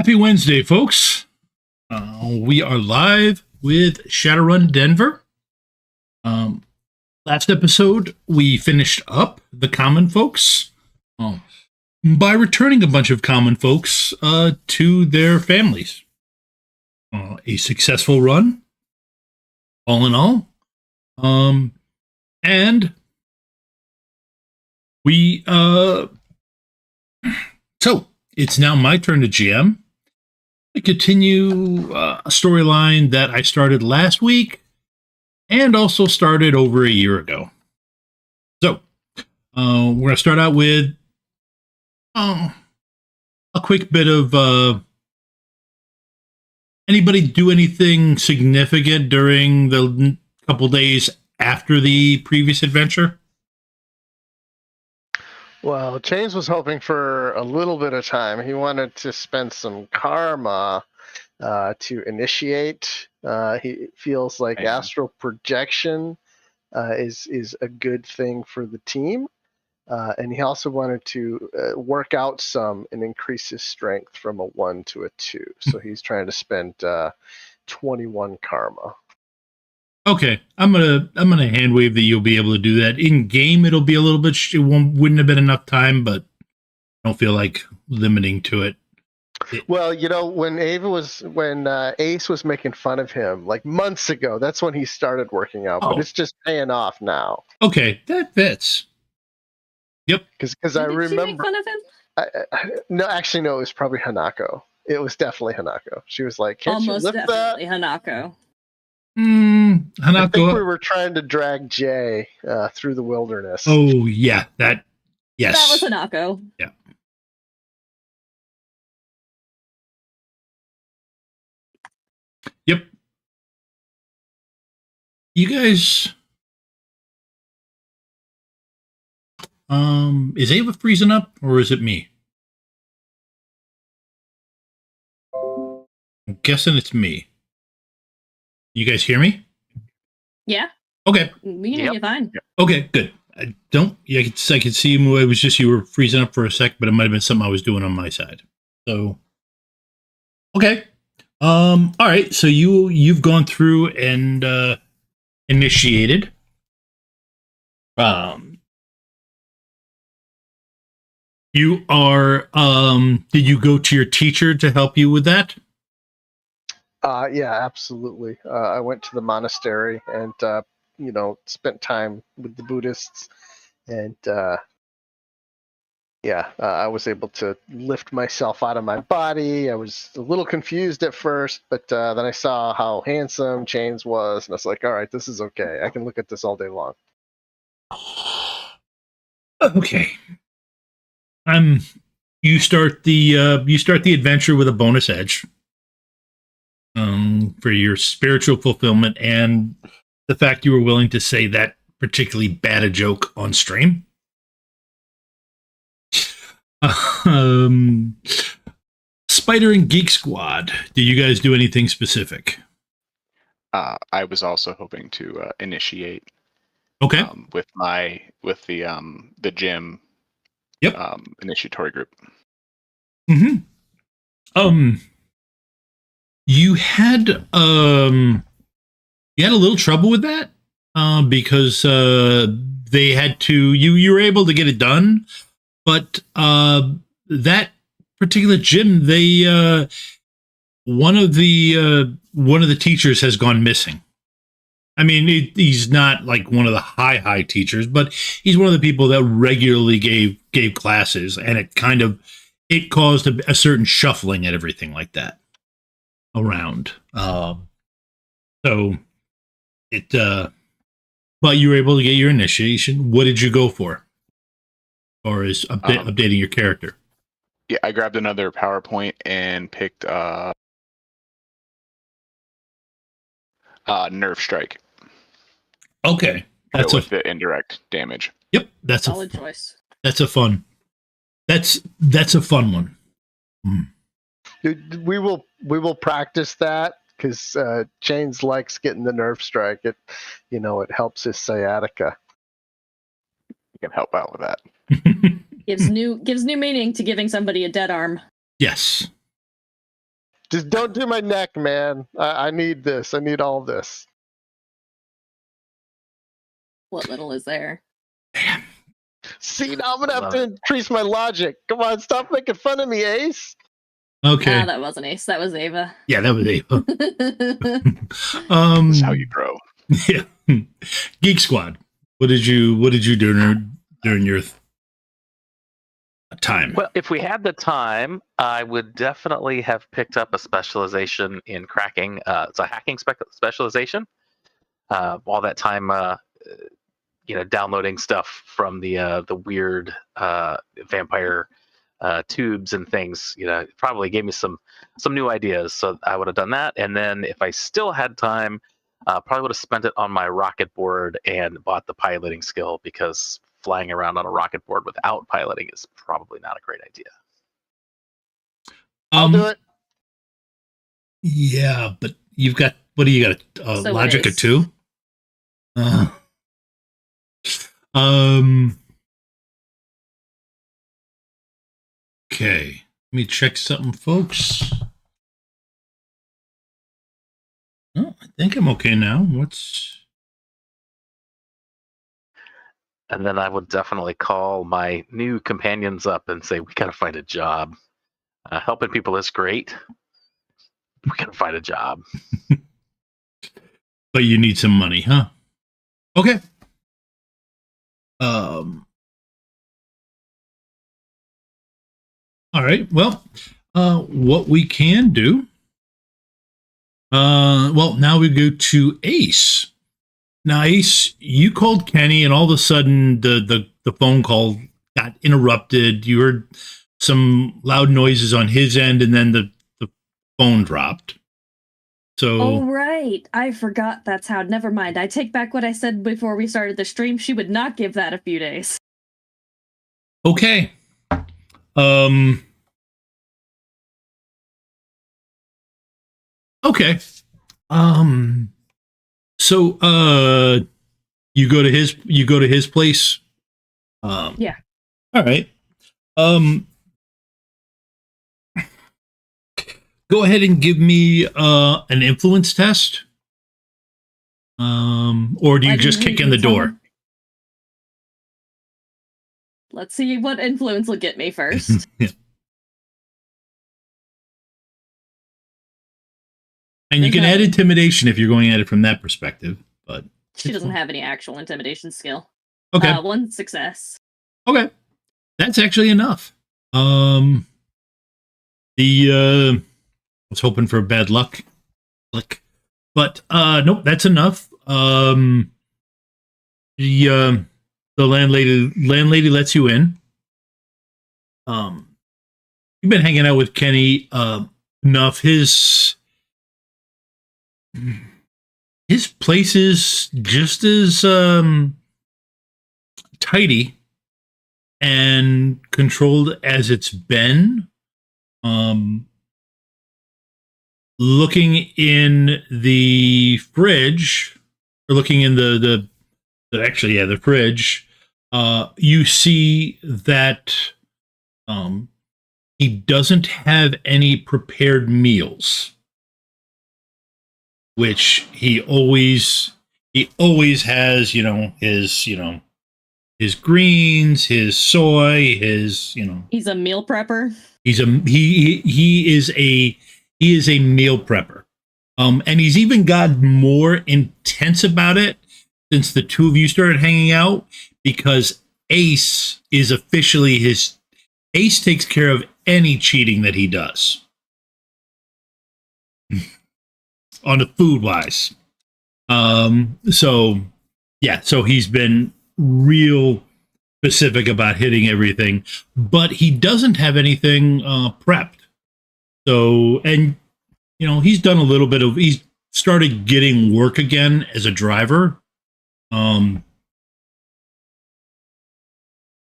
Happy Wednesday, folks. We are live with Shadowrun Denver. Last episode, we finished up the common folks by returning a bunch of common folks to their families. A successful run, all in all. And we... So, it's now my turn to GM. I continue a storyline that I started last week and also started over a year ago. So, we're going to start out with a quick bit of anybody do anything significant during the couple days after the previous adventure? Well, James was hoping for a little bit of time. He wanted to spend some karma to initiate. He feels like astral projection is a good thing for the team. And he also wanted to work out some and increase his strength from a 1 to a 2. So he's trying to spend 21 karma. Okay, I'm gonna hand wave that you'll be able to do that in game. It'll be a little bit. Wouldn't have been enough time, but I don't feel like limiting to it. Well, you know, when Ace was making fun of him like months ago, that's when he started working out. But it's just paying off now. Okay, that fits. Yep. Because I remember. Did she make fun of him? No, actually, no. It was probably Hanako. It was definitely Hanako. She was like, "Can't Almost you lift definitely that?" Hanako. Hanako. I think we were trying to drag Jay through the wilderness. Oh yeah, that. Yes. That was Hanako. Yeah. Yep. You guys. Is Ava freezing up or is it me? I'm guessing it's me. You guys hear me? Yeah. Okay. We can hear you fine. Okay, good. I could see you. It was just you were freezing up for a sec, but it might have been something I was doing on my side. So, okay. All right. So you've gone through and initiated. You are. Did you go to your teacher to help you with that? Yeah, absolutely. I went to the monastery and spent time with the Buddhists, and I was able to lift myself out of my body. I was a little confused at first, but then I saw how handsome Chains was, and I was like, "All right, this is okay. I can look at this all day long." Okay. You start the adventure with a bonus edge. For your spiritual fulfillment and the fact you were willing to say that particularly bad a joke on stream. Spider and Geek Squad, did you guys do anything specific? I was also hoping to initiate. Okay. With the gym. Yep. Initiatory group. Mm-hmm. You had a little trouble with that because they had to. You were able to get it done, but that particular gym, they one of the teachers has gone missing. I mean, he's not like one of the high teachers, but he's one of the people that regularly gave classes, and it caused a certain shuffling and everything like that around. So it, but you were able to get your initiation. What did you go for? Or is updating your character? Yeah, I grabbed another PowerPoint and picked Nerve Strike. Okay. That's with the indirect damage. Yep. That's solid choice. That's a fun one. We will practice that because Chains likes getting the nerve strike. It helps his sciatica. You can help out with that. Gives new meaning to giving somebody a dead arm. Yes. Just don't do my neck, man. I need this. I need all this. What little is there? See, now I'm gonna have to increase my logic. Come on, stop making fun of me, Ace. Okay. That wasn't Ace. That was Ava. Yeah, that was Ava. That's how you grow. Yeah. Geek Squad. What did you do during your time? Well, if we had the time, I would definitely have picked up a specialization in cracking. It's a hacking specialization. All that time, downloading stuff from the weird vampire tubes and things, it probably gave me some new ideas. So I would have done that, and then if I still had time, probably would have spent it on my rocket board and bought the piloting skill, because flying around on a rocket board without piloting is probably not a great idea. I'll do it. Yeah, but you've got, what do you got? So Logic it of is. 2? Okay. Let me check something, folks. Oh, I think I'm okay now. And then I would definitely call my new companions up and say, we got to find a job. Helping people is great. We got to find a job. But you need some money, huh? Okay. All right. Well, what we can do. Well, now we go to Ace. Now, Ace, you called Kenny, and all of a sudden the phone call got interrupted. You heard some loud noises on his end, and then the phone dropped. So, Oh, right. I forgot that's how. Never mind. I take back what I said before we started the stream. She would not give that a few days. okay. Okay. So, you go to his place. Yeah. All right. Go ahead and give me an influence test. Or do you just kick in the door? Let's see what influence will get me first. Yeah. And you can add intimidation if you're going at it from that perspective, but She doesn't have any actual intimidation skill. okay. 1 success. Okay. That's actually enough. I was hoping for bad luck. But nope, that's enough. The landlady lets you in. You've been hanging out with Kenny enough. His place is just as tidy and controlled as it's been. Looking in the fridge, or looking in the fridge, you see that he doesn't have any prepared meals, which he always has. His greens, his soy, He's a meal prepper. he is a meal prepper. And he's even got more intense about it since the two of you started hanging out, because Ace is officially Ace takes care of any cheating that he does. On the food wise. So he's been real specific about hitting everything, but he doesn't have anything prepped. So, and he's done a little bit of, he's started getting work again as a driver.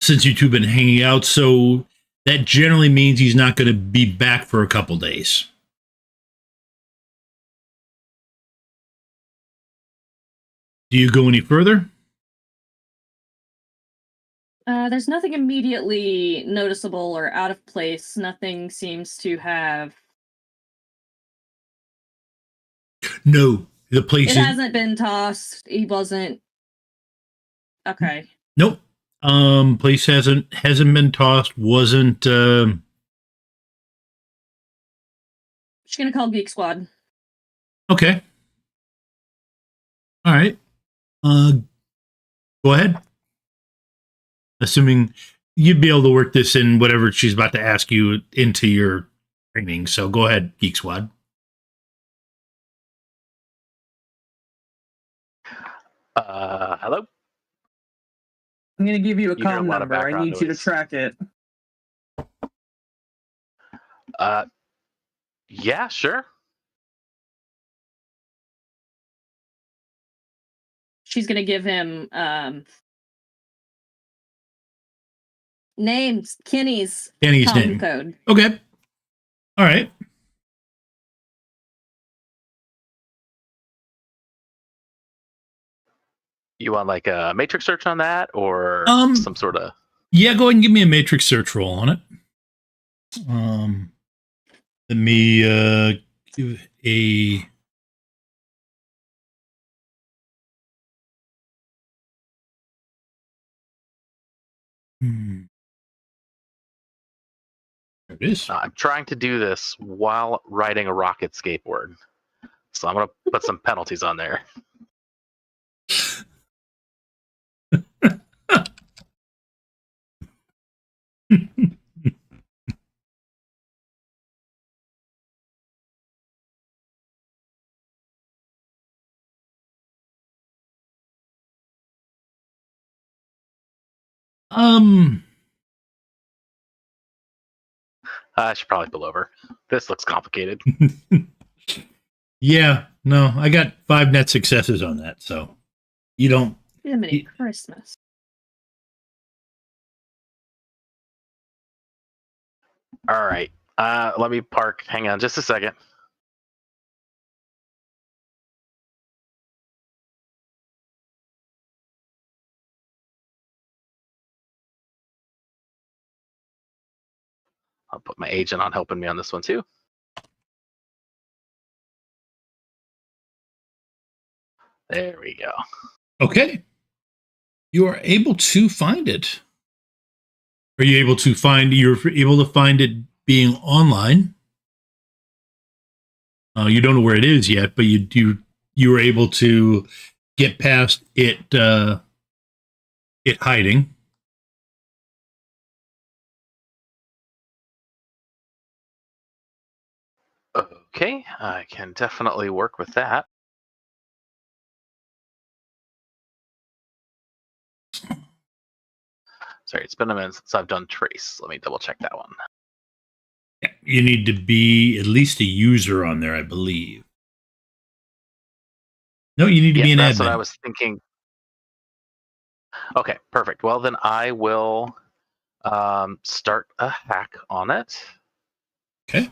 Since you two have been hanging out, so that generally means he's not going to be back for a couple days. Do you go any further? There's nothing immediately noticeable or out of place. Nothing seems to have No, the place It is hasn't been tossed. He wasn't. Okay. nope. Place hasn't been tossed. Wasn't. Just gonna call Geek Squad. Okay. All right. Go ahead. Assuming you'd be able to work this in whatever she's about to ask you into your training. So go ahead, Geek Squad. Hello? I'm going to give you a You hear a comm lot of number. I background need you to noise. track it. Yeah, sure. She's gonna give him names, Kenny's Kenny's comm name. code. Okay. All right. You want like a matrix search on that or some sort of... Yeah, go ahead and give me a matrix search roll on it. Let me give a... There it is. I'm trying to do this while riding a rocket skateboard. So I'm going to put some penalties on there. I should probably pull over. This looks complicated. Yeah, no, I got 5 net successes on that, so you don't... Jiminy Christmas. All right. Let me park. Hang on just a second. I'll put my agent on helping me on this one too. There we go. Okay. You are able to find it. Are you able to find... You're able to find it being online? You don't know where it is yet, but you were able to get past it hiding. Okay, I can definitely work with that. Sorry, it's been a minute since I've done trace. Let me double check that one. Yeah, you need to be at least a user on there, I believe. No, you need to be an that's admin. what I was thinking. Okay, perfect. Well, then I will start a hack on it. Okay.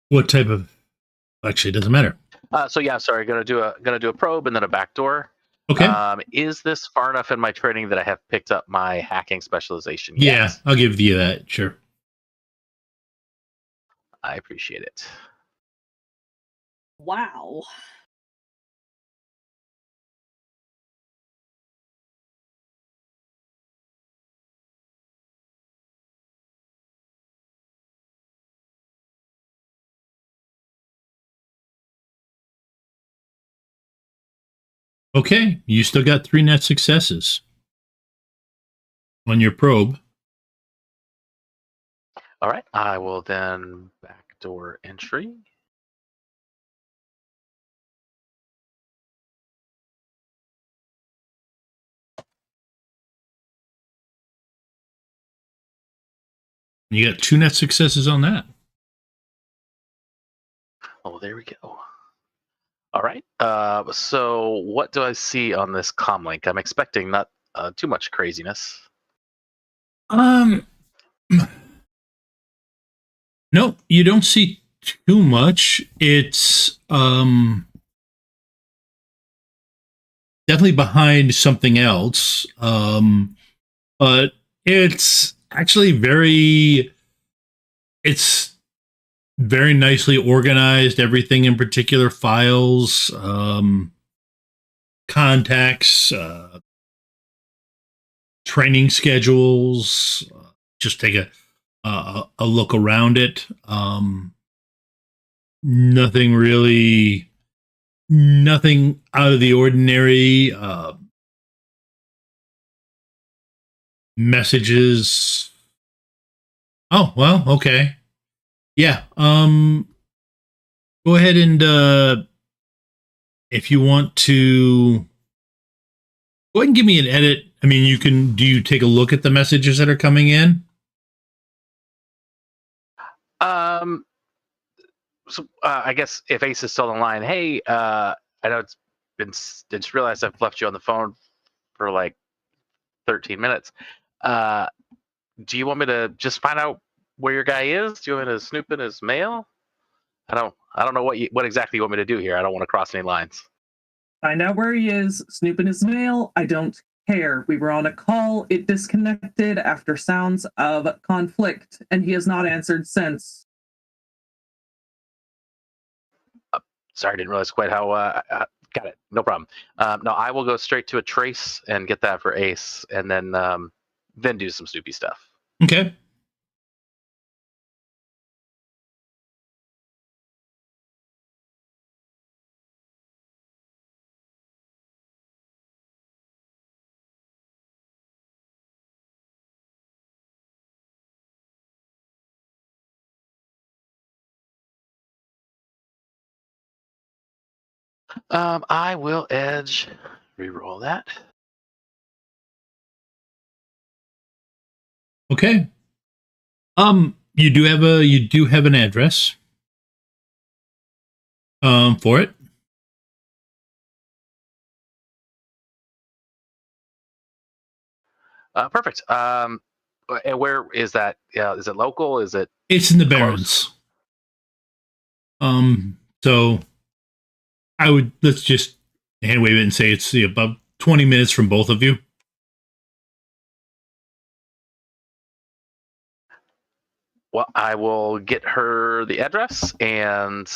What type of... Actually, it doesn't matter. So yeah, sorry, gonna do a probe and then a backdoor. Okay. Is this far enough in my training that I have picked up my hacking specialization yet? Yeah, I'll give you that. Sure. I appreciate it. Wow. Okay, you still got 3 net successes on your probe. All right, I will then backdoor entry. You got 2 net successes on that. Oh, there we go. All right. So what do I see on this comm link? I'm expecting not too much craziness. No, you don't see too much. It's definitely behind something else. But it's actually it's very nicely organized. Everything in particular, files, contacts, training schedules. Just take a look around it. Nothing out of the ordinary. Messages. Oh, well, okay. Yeah. Go ahead and if you want to go ahead and give me an edit. I mean, do you take a look at the messages that are coming in? So I guess if Ace is still on the line, hey, I know just realized I've left you on the phone for like 13 minutes. Do you want me to just find out where your guy is? Do you want me to snoop in his mail? I don't know what exactly you want me to do here. I don't want to cross any lines. Find out where he is, snoop in his mail. I don't care. We were on a call. It disconnected after sounds of conflict, and he has not answered since. Sorry, I didn't realize quite how. Got it. No problem. No, I will go straight to a trace and get that for Ace, and then do some Snoopy stuff. Okay. I will edge. Reroll that. Okay. You do have an address. For it. Perfect. And where is that? Is it local? Is it? It's in the Barrens. So let's just hand wave it and say it's about 20 minutes from both of you. Well, I will get her the address, and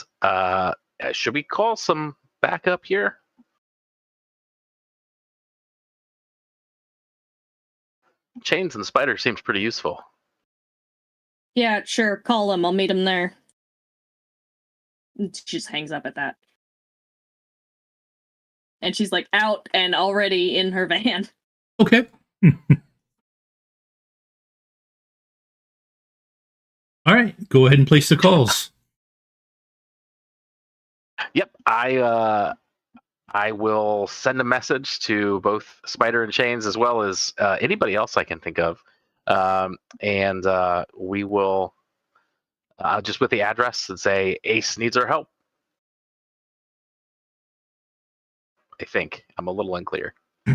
should we call some backup here? Chains and spiders seems pretty useful. Yeah, sure. Call him. I'll meet him there. She just hangs up at that. And she's like out and already in her van. Okay. All right. Go ahead and place the calls. Yep. I will send a message to both Spider and Chains as well as anybody else I can think of. And we will just with the address and say Ace needs our help. I think. I'm a little unclear. I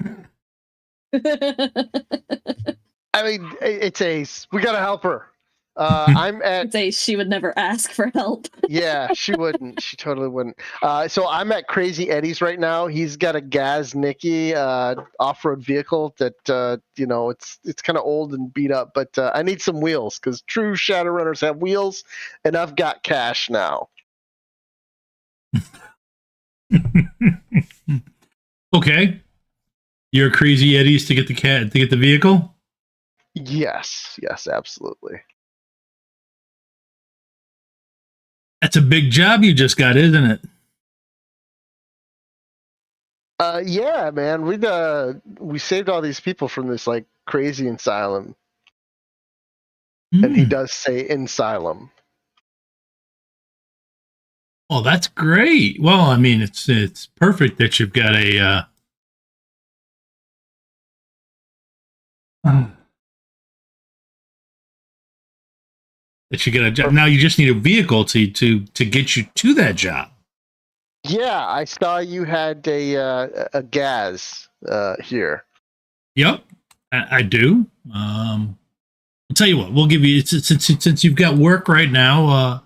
mean, it's Ace. We gotta help her. I'm at. I'd say she would never ask for help. Yeah, she wouldn't. She totally wouldn't. So I'm at Crazy Eddie's right now. He's got a Gaz Nicky off-road vehicle that it's kind of old and beat up, but I need some wheels because true Shadowrunners have wheels, and I've got cash now. Okay. You're Crazy Eddie's to get the vehicle? Yes, absolutely. That's a big job you just got, isn't it? Yeah, man. We saved all these people from this like crazy asylum, and he does say asylum. Oh, that's great. Well, I mean, it's perfect that you've got a that you get a job. Now you just need a vehicle to get you to that job. Yeah, I saw you had a Gaz here. Yep, I do. I'll tell you what. We'll give you since you've got work right now.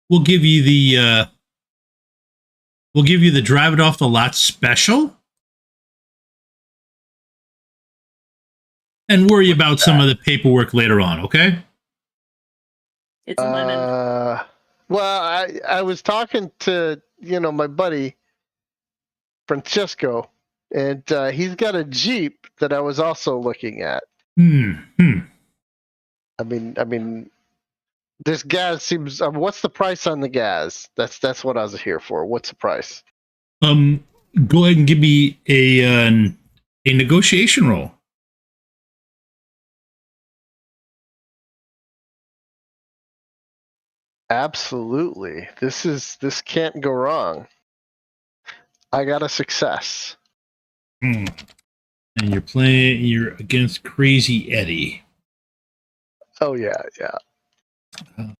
we'll give you the drive it off the lot special, and worry about some of the paperwork later on. Okay. It's a lemon. Well, I was talking to my buddy Francesco, and he's got a Jeep that I was also looking at. I mean, this gas seems. What's the price on the gas? That's what I was here for. What's the price? Go ahead and give me a negotiation roll. Absolutely. This can't go wrong. I got a success. And you're against Crazy Eddie. Oh yeah. I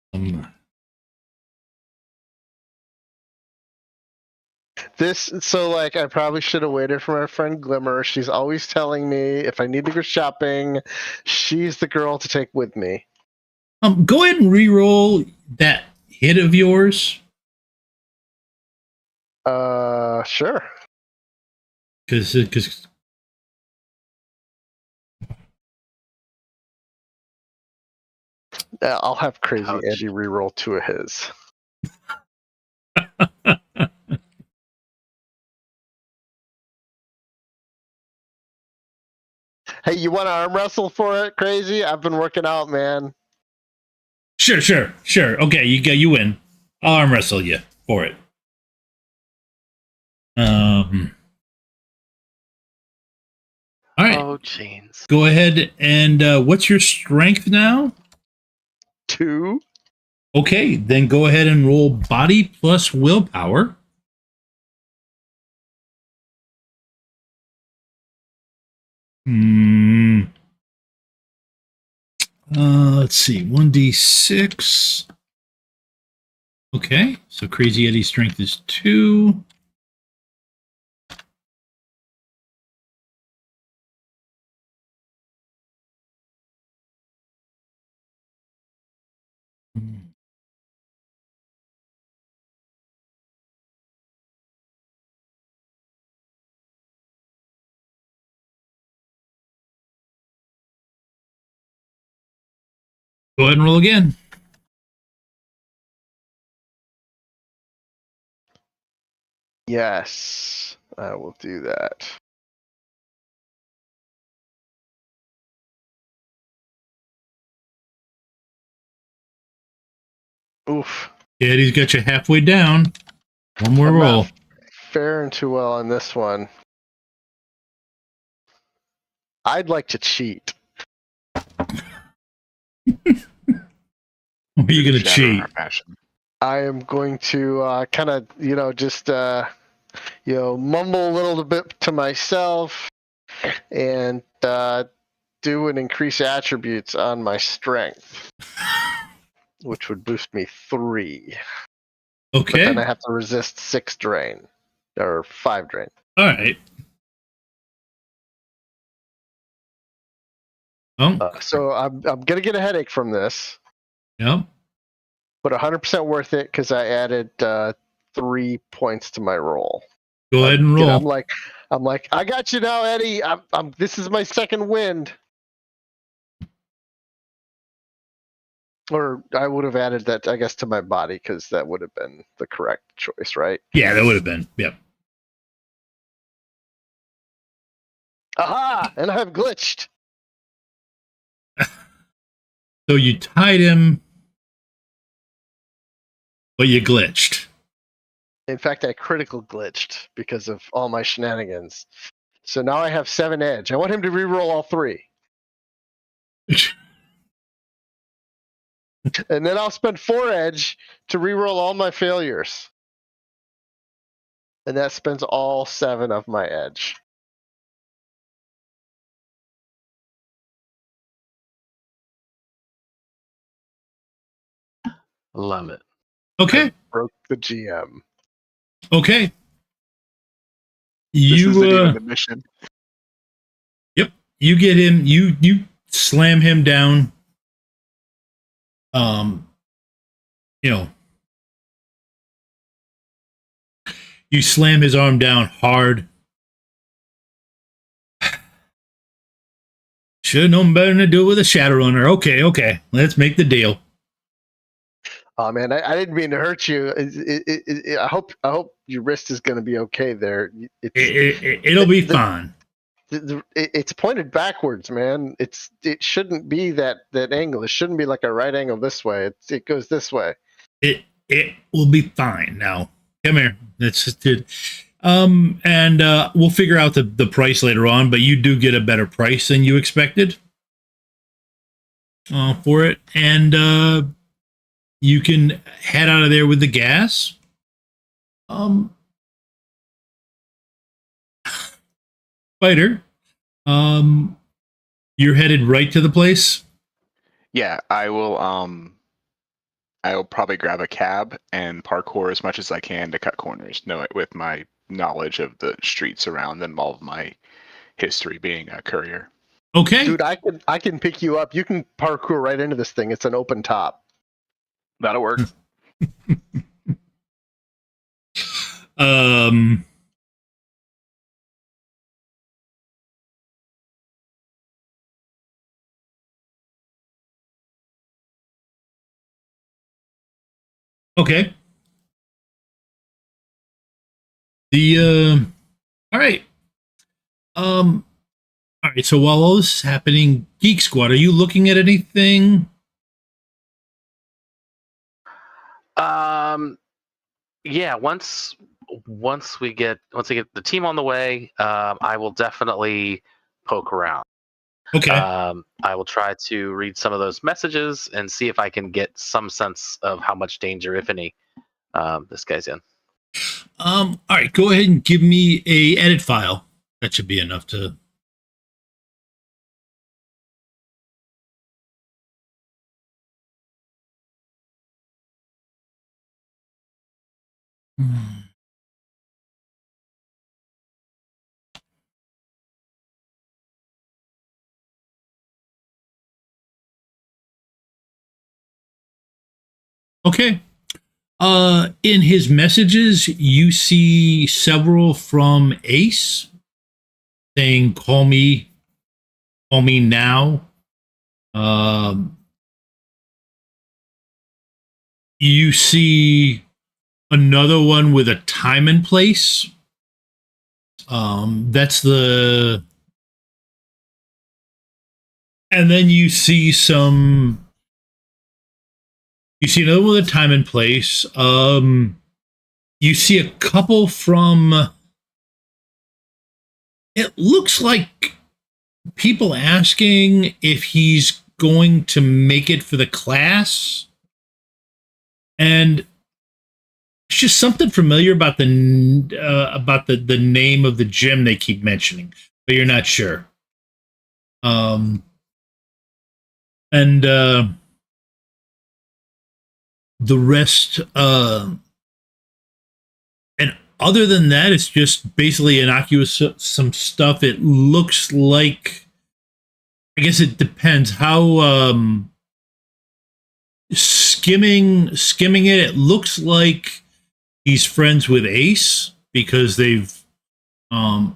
probably should have waited for my friend Glimmer. She's always telling me if I need to go shopping, she's the girl to take with me. Go ahead and re-roll that hit of yours. Sure. Because I'll have Crazy Ouch. Eddie re-roll two of his. Hey, you want to arm wrestle for it, Crazy? I've been working out, man. Sure. Okay, you win. I'll arm wrestle you for it. All right. Oh, jeans. Go ahead and what's your strength now? 2. Okay, then go ahead and roll body plus willpower. Let's see, 1d6. Okay, so Crazy Eddie's strength is 2. Go ahead and roll again. Yes, I will do that. Oof. Eddie's got you halfway down. One more I'm roll. not faring too well on this one. I'd like to cheat. Are you going to Shadowrun cheat? our passion. I am going to kind of, just, mumble a little bit to myself and do an increase attributes on my strength, which would boost me 3. But Okay. then I have to resist 6 drain or 5 drain. All right. Oh, So I'm gonna get a headache from this, yeah. but 100% worth it because I added 3 points to my roll. Go ahead and roll. I'm like, I got you now, Eddie. This is my second wind. Or I would have added that, I guess, to my body because that would have been the correct choice, right? Yeah, that would have been. Yep. Aha! And I've glitched. So you tied him, but you glitched. In fact, I critical glitched because of all my shenanigans. So now I have 7 edge. I want him to reroll all 3. And then I'll spend 4 edge to reroll all my failures. And that spends all 7 of my edge. Love it. Okay. Broke the GM. Okay. This You isn't even the mission. Yep. You get him. You slam him down. You know, You slam his arm down hard. Should have known better than to do it with a Shadowrunner. Okay. Let's make the deal. Oh man, I didn't mean to hurt you. I hope your wrist is going to be okay there. It'll be fine. It's pointed backwards, man. It shouldn't be that angle. It shouldn't be like a right angle this way. It goes this way. It will be fine. Now, come here. That's just it. And we'll figure out the price later on. But you do get a better price than you expected for it, and you can head out of there with the gas. Spider, you're headed right to the place. Yeah, I will. I'll probably grab a cab and parkour as much as I can to cut corners. Know it with my knowledge of the streets around and all of my history being a courier. Okay, Dude, I can pick you up. You can parkour right into this thing. It's an open top. That'll work. Okay. All right. All right. So while all this is happening, Geek Squad, are you looking at anything? Yeah. Once we get the team on the way, I will definitely poke around. Okay. I will try to read some of those messages and see if I can get some sense of how much danger, if any, this guy's in. All right. Go ahead and give me a edit file. That should be enough to. Okay. In his messages, you see several from Ace saying, call me now. You see another one with a time and place. That's the. And then you see some. You see another one with a time and place. You see a couple from. It looks like people asking if he's going to make it for the class. And it's just something familiar about the name of the gym they keep mentioning, but you're not sure. And the rest, and other than that, it's just basically innocuous some stuff. It looks like, I guess it depends how skimming it. It looks like he's friends with Ace because they've gotten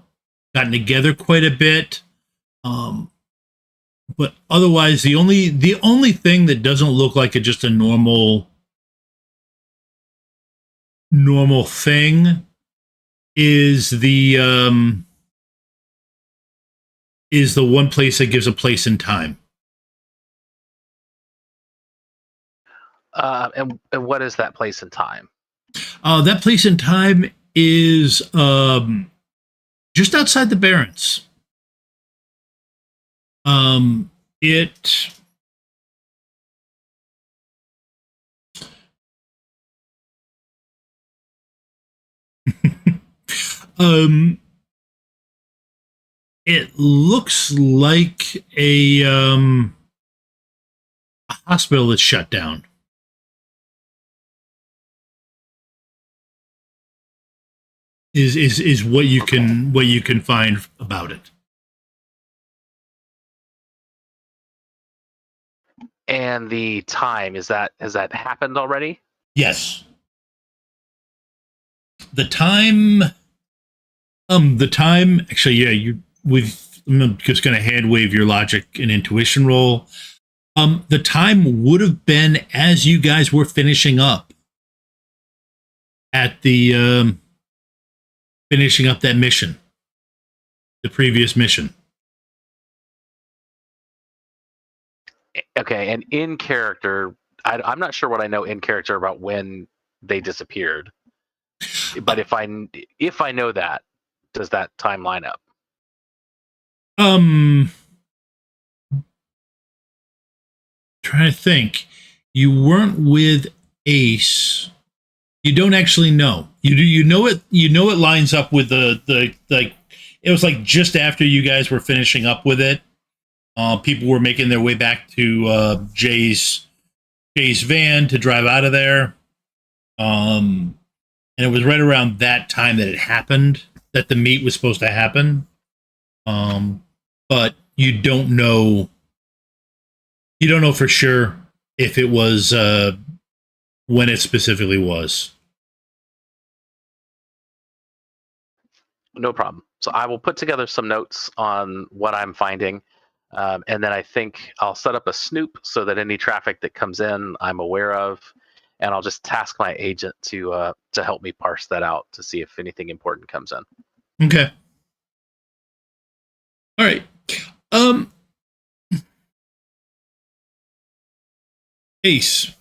together quite a bit. But otherwise, the only thing that doesn't look like just a normal thing is the one place that gives a place and time. And what is that place and time? That place and time is just outside the Barrens. It it looks like a hospital that's shut down. Is what you can find about it. And the time, has that happened already? Yes. the time. Actually, yeah. I'm just going to hand wave your logic and intuition roll. The time would have been as you guys were finishing up at the finishing up that mission, the previous mission. Okay, and in character, I'm not sure what I know in character about when they disappeared. But if I know that, does that time line up? Trying to think. You weren't with Ace. You don't actually know. You do. You know it. You know it lines up with the like. It was like just after you guys were finishing up with it. People were making their way back to Jay's van to drive out of there. And it was right around that time that it happened, that the meet was supposed to happen. But you don't know. You don't know for sure if it was when it specifically was. No problem. So I will put together some notes on what I'm finding. And then I think I'll set up a snoop so that any traffic that comes in, I'm aware of. And I'll just task my agent to help me parse that out to see if anything important comes in. Okay. All right. Ace.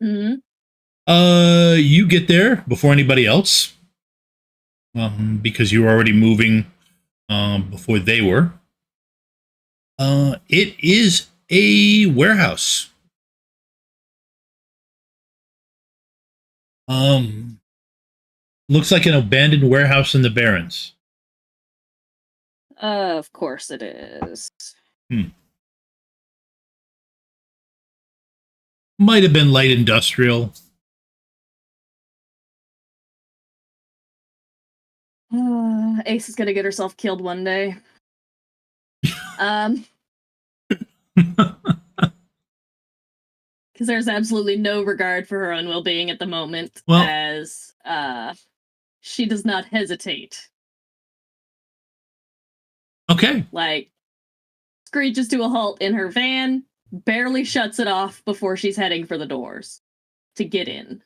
Mm-hmm. You get there before anybody else. Because you were already moving before they were. It is a warehouse. Looks like an abandoned warehouse in the Barrens. Of course it is. Might have been light industrial. Ace is gonna get herself killed one day. Because there's absolutely no regard for her own well-being at the moment, as she does not hesitate. Okay. Like, screeches to a halt in her van, barely shuts it off before she's heading for the doors to get in.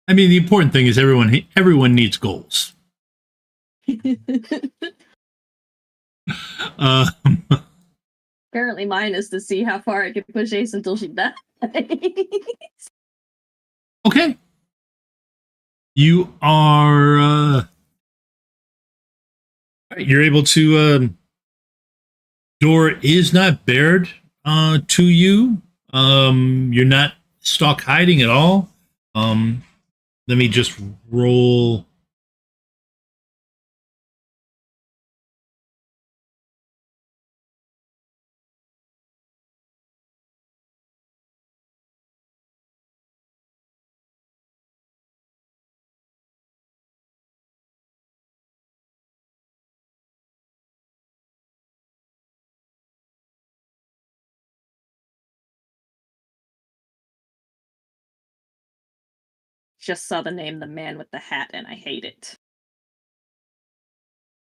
I mean, the important thing is everyone needs goals. Apparently mine is to see how far I can push Ace until she dies. Okay. You are you're able to door is not bared to you. You're not stalk hiding at all. Let me just roll. Just saw the name The Man with the Hat and I hate it.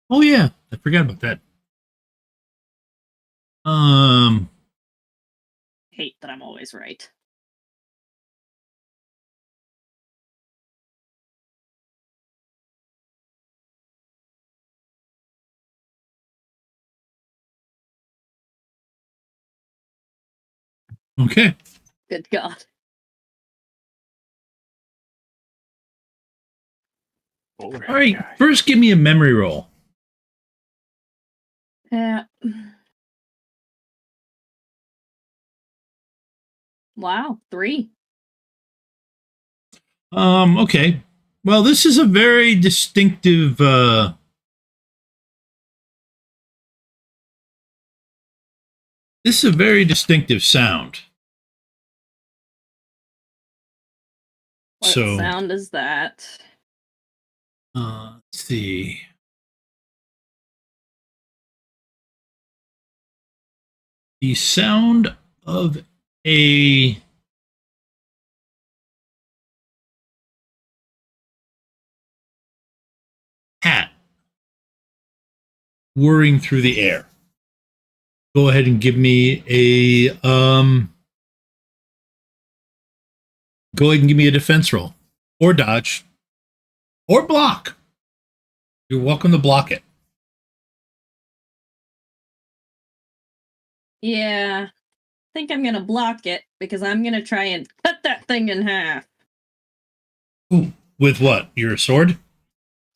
Oh yeah, I forgot about that. Hate that I'm always right. Okay. Good God. All right. First, give me a memory roll. Yeah. Wow, 3. Okay. Well, this is a very distinctive sound. What sound is that? Let's see. The sound of a whirring through the air. Go ahead and give me a defense roll, or dodge, or block. You're welcome to block it. Yeah, I think I'm gonna block it because I'm gonna try and cut that thing in half. Ooh, with what? Your sword?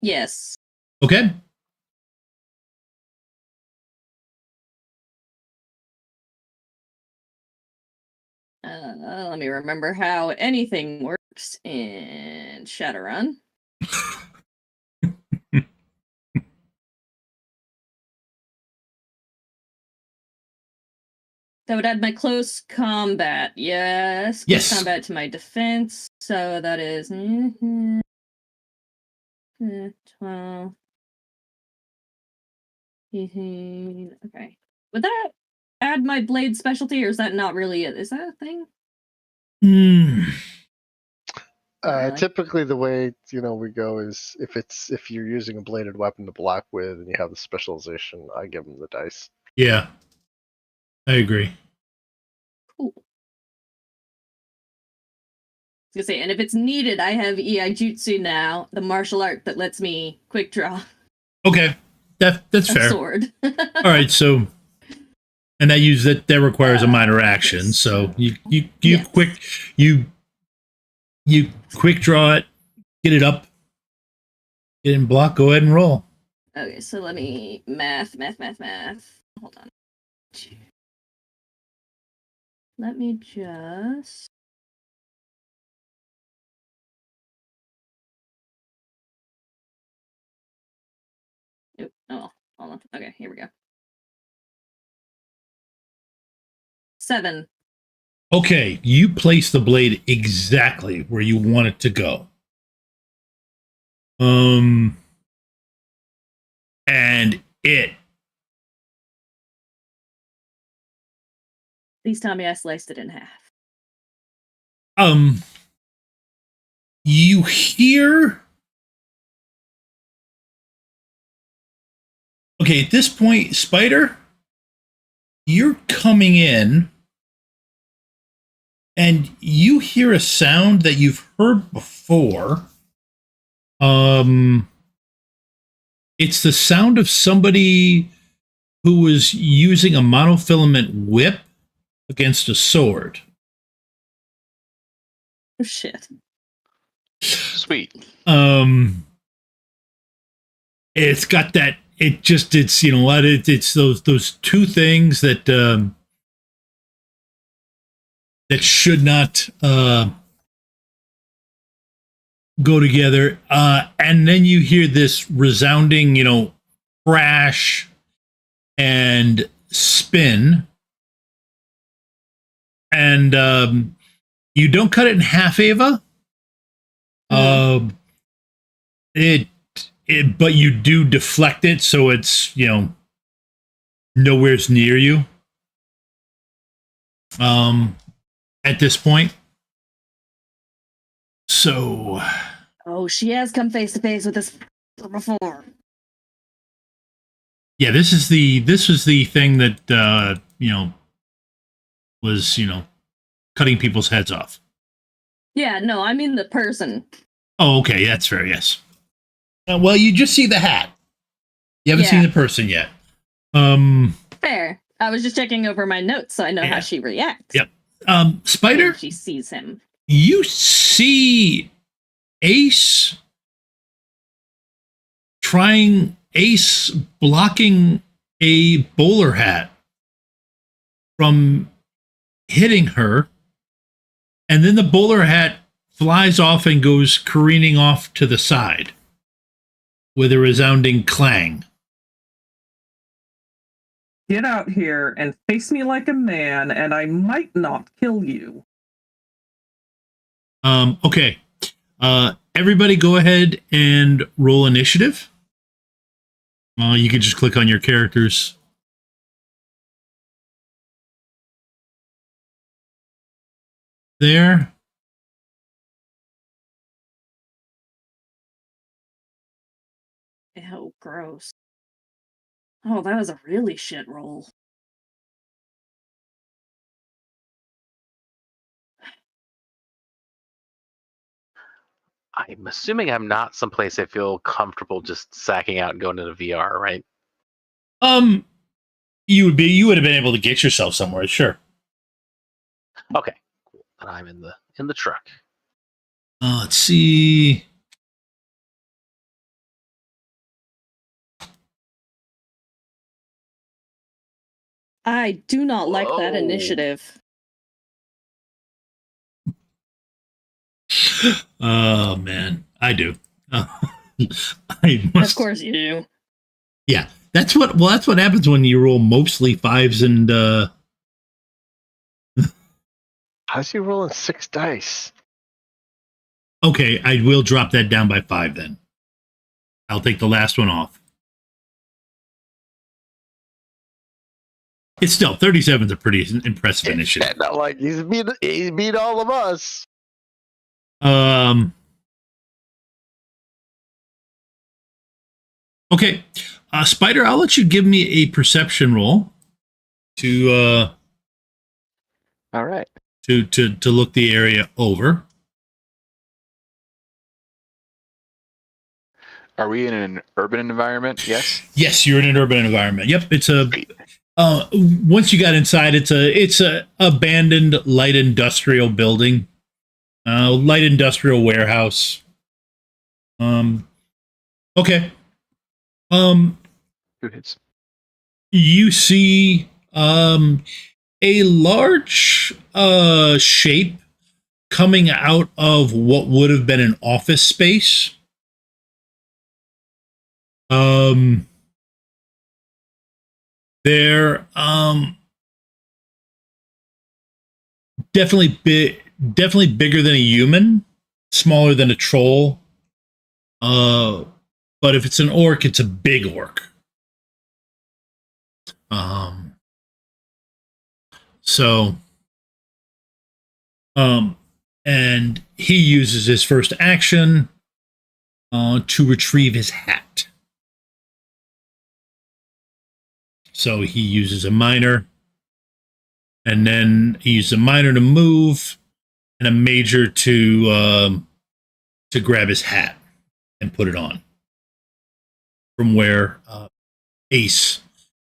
Yes. Okay. Let me remember how anything works in Shadowrun. That would add my close combat. Yes. Close Yes. combat to my defense. So that is 12. 18. Okay. Would that add my blade specialty, or is that not really it? Is that a thing? Hmm. Really? Typically, the way we go is if you're using a bladed weapon to block with, and you have the specialization, I give them the dice. Yeah, I agree. Cool. I was gonna say, and if it's needed, I have Ei Jutsu now, the martial art that lets me quick draw Okay, that's a fair. sword. All right, so and that requires a minor action. So you Yes. quick draw it, get it up, get it in block. Go ahead and roll. Okay, so let me math. Hold on. Let me just. Oh, hold on. Okay, here we go. 7. Okay, you place the blade exactly where you want it to go. And Please tell me I sliced it in half. you hear. Okay, at this point, Spider, you're coming in and you hear a sound that you've heard before. It's the sound of somebody who was using a monofilament whip against a sword. Oh, shit. Sweet. It's got that. It's you know what? It's those two things that that should not go together. And then you hear this resounding, crash and spin. And you don't cut it in half, Ava. But you do deflect it, so it's nowhere's near you. At this point. So. Oh, she has come face to face with this before. Yeah, this was the thing that was cutting people's heads off. Yeah, no, I mean the person. Oh, okay, that's fair. Yes. Well, you just see the hat. You haven't seen the person yet. Fair. I was just checking over my notes so I know how she reacts. Yep. Spider. When she sees him. You see Ace blocking a bowler hat from hitting her, and then the bowler hat flies off and goes careening off to the side with a resounding clang. Get out here and face me like a man, and I might not kill you. Okay. Everybody go ahead and roll initiative. You can just click on your characters. There. Oh, gross. Oh, that was a really shit roll. I'm assuming I'm not someplace I feel comfortable just sacking out and going into VR, right? You would have been able to get yourself somewhere, sure. Okay, cool. And I'm in the truck. Let's see. I do not like that Whoa. initiative. Oh man, I do. I must. Of course you do. Yeah, that's what happens when you roll mostly 5s and. How's he rolling 6 dice? Okay, I will drop that down by 5 then. I'll take the last one off. It's still 37 is a pretty impressive initiative. Not like he's beat all of us. Okay, Spider, I'll let you give me a perception roll to All right. to look the area over. Are we in an urban environment? Yes. Yes, you're in an urban environment. Yep, it's a. Sweet. Once you got inside, it's a abandoned light industrial building, light industrial warehouse. Okay. Who hits? You see a large shape coming out of what would have been an office space. They're definitely bigger than a human, smaller than a troll. But if it's an orc, it's a big orc. And he uses his first action to retrieve his hat. So he uses a minor, and then he uses a minor to move, and a major to grab his hat and put it on from where Ace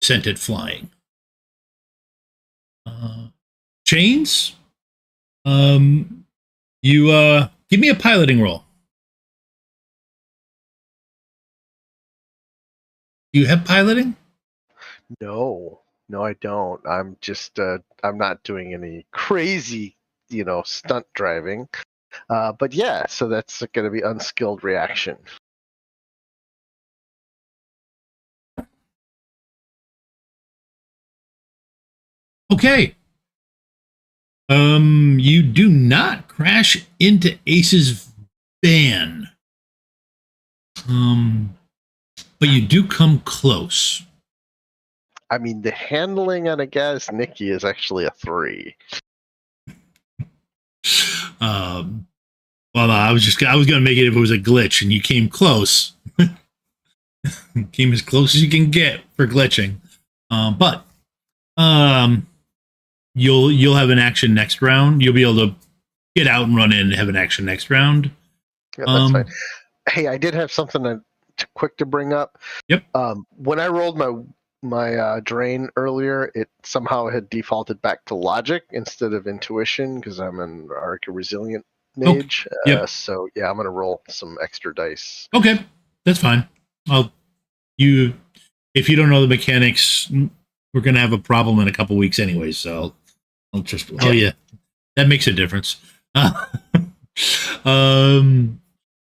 sent it flying. Chains, you give me a piloting roll. Do you have piloting? No, I don't. I'm just I'm not doing any crazy, stunt driving. But yeah, so that's going to be unskilled reaction. Okay. You do not crash into Ace's van. But you do come close. I mean, the handling on a guy's Nikki is actually a 3. Well, no, I was going to make it if it was a glitch, and you came close. Came as close as you can get for glitching. But you'll have an action next round. You'll be able to get out and run in and have an action next round. Yeah, that's fine. Hey, I did have something quick to bring up. Yep. When I rolled my drain earlier, it somehow had defaulted back to logic instead of intuition because I'm an Arca Resilient mage. Yep. So yeah, I'm gonna roll some extra dice. Okay, that's fine. If you don't know the mechanics, we're gonna have a problem in a couple weeks anyway. So I'll just that makes a difference.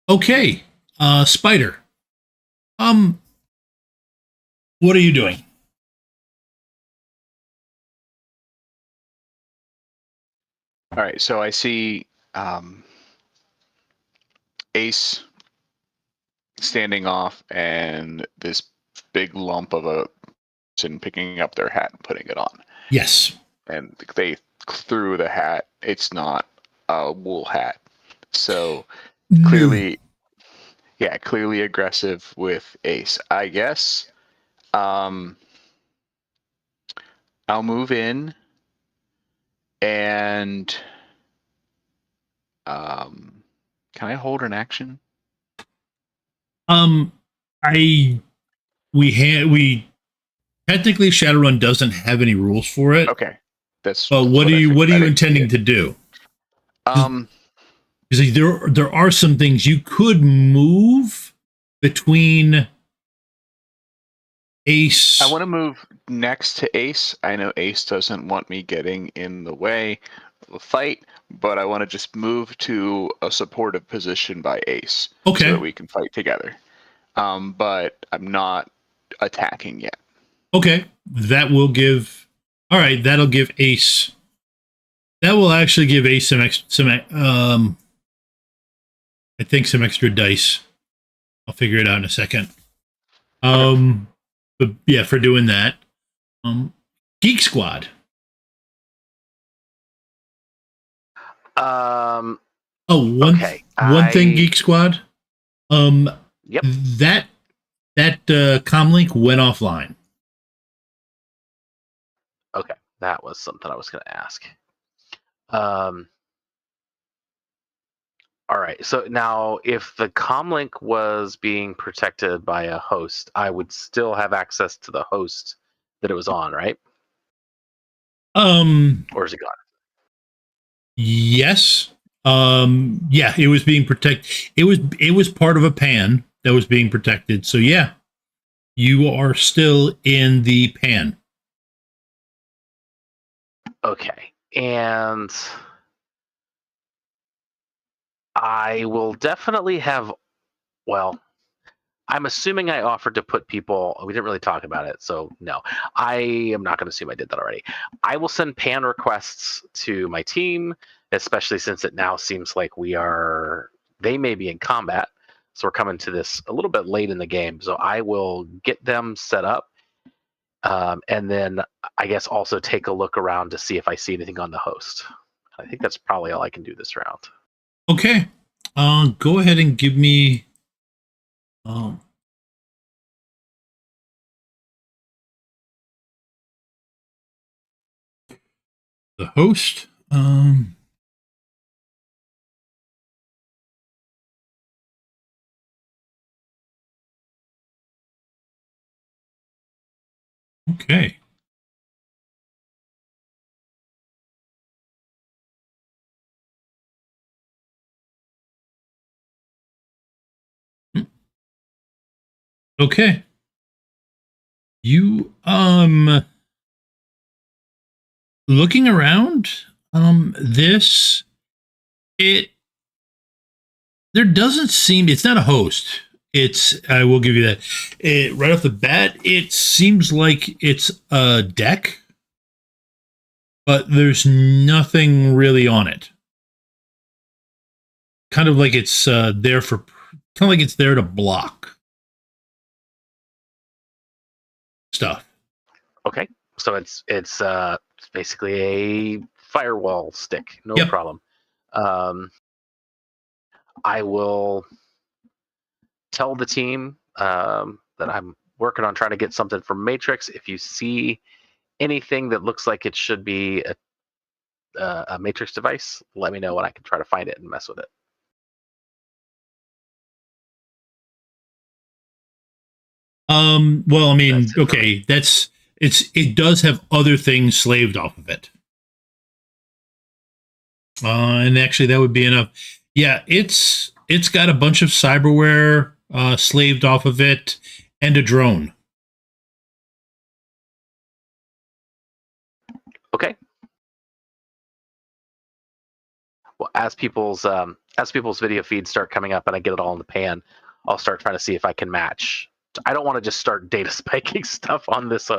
Okay, Spider. What are you doing? All right, so I see Ace standing off and this big lump of a person picking up their hat and putting it on. Yes. And they threw the hat. It's not a wool hat. So clearly aggressive with Ace. I guess I'll move in and can I hold an action? We technically Shadowrun doesn't have any rules for it. Okay, that's. But what are you intending to do? Because there are some things you could move between Ace. I want to move next to Ace. I know Ace doesn't want me getting in the way of a fight, but I want to just move to a supportive position by Ace, so that we can fight together. But I'm not attacking yet. Okay, that will give. All right, that'll give Ace. That will actually give Ace some I think some extra dice. I'll figure it out in a second. But yeah, for doing that. Geek Squad. One thing, Geek Squad. Yep. That comlink went offline. Okay, that was something I was going to ask. All right, so now if the comlink was being protected by a host, I would still have access to the host that it was on, right? Or is it gone? Yes. Yeah, it was being protected. It was part of a pan that was being protected. So yeah, you are still in the pan. Okay, and I will definitely have, well, I'm assuming I offered to put people, we didn't really talk about it, so no. I am not going to assume I did that already. I will send pan requests to my team, especially since it now seems like they may be in combat, so we're coming to this a little bit late in the game, so I will get them set up, and then I guess also take a look around to see if I see anything on the host. I think that's probably all I can do this round. Okay. Go ahead and give me the host. Okay. Okay. You looking around, there doesn't seem, it's not a host. I will give you that. Right off the bat, it seems like it's a deck, but there's nothing really on it. Kind of like it's there to block stuff. Okay, so it's basically a firewall stick, no problem. I will tell the team that I'm working on trying to get something from Matrix. If you see anything that looks like it should be a Matrix device, let me know and I can try to find it and mess with it. Well, I mean, okay, it does have other things slaved off of it. And actually that would be enough. Yeah, it's got a bunch of cyberware slaved off of it and a drone. Okay. Well, as people's video feeds start coming up and I get it all in the pan, I'll start trying to see if I can match. I don't want to just start data spiking stuff on this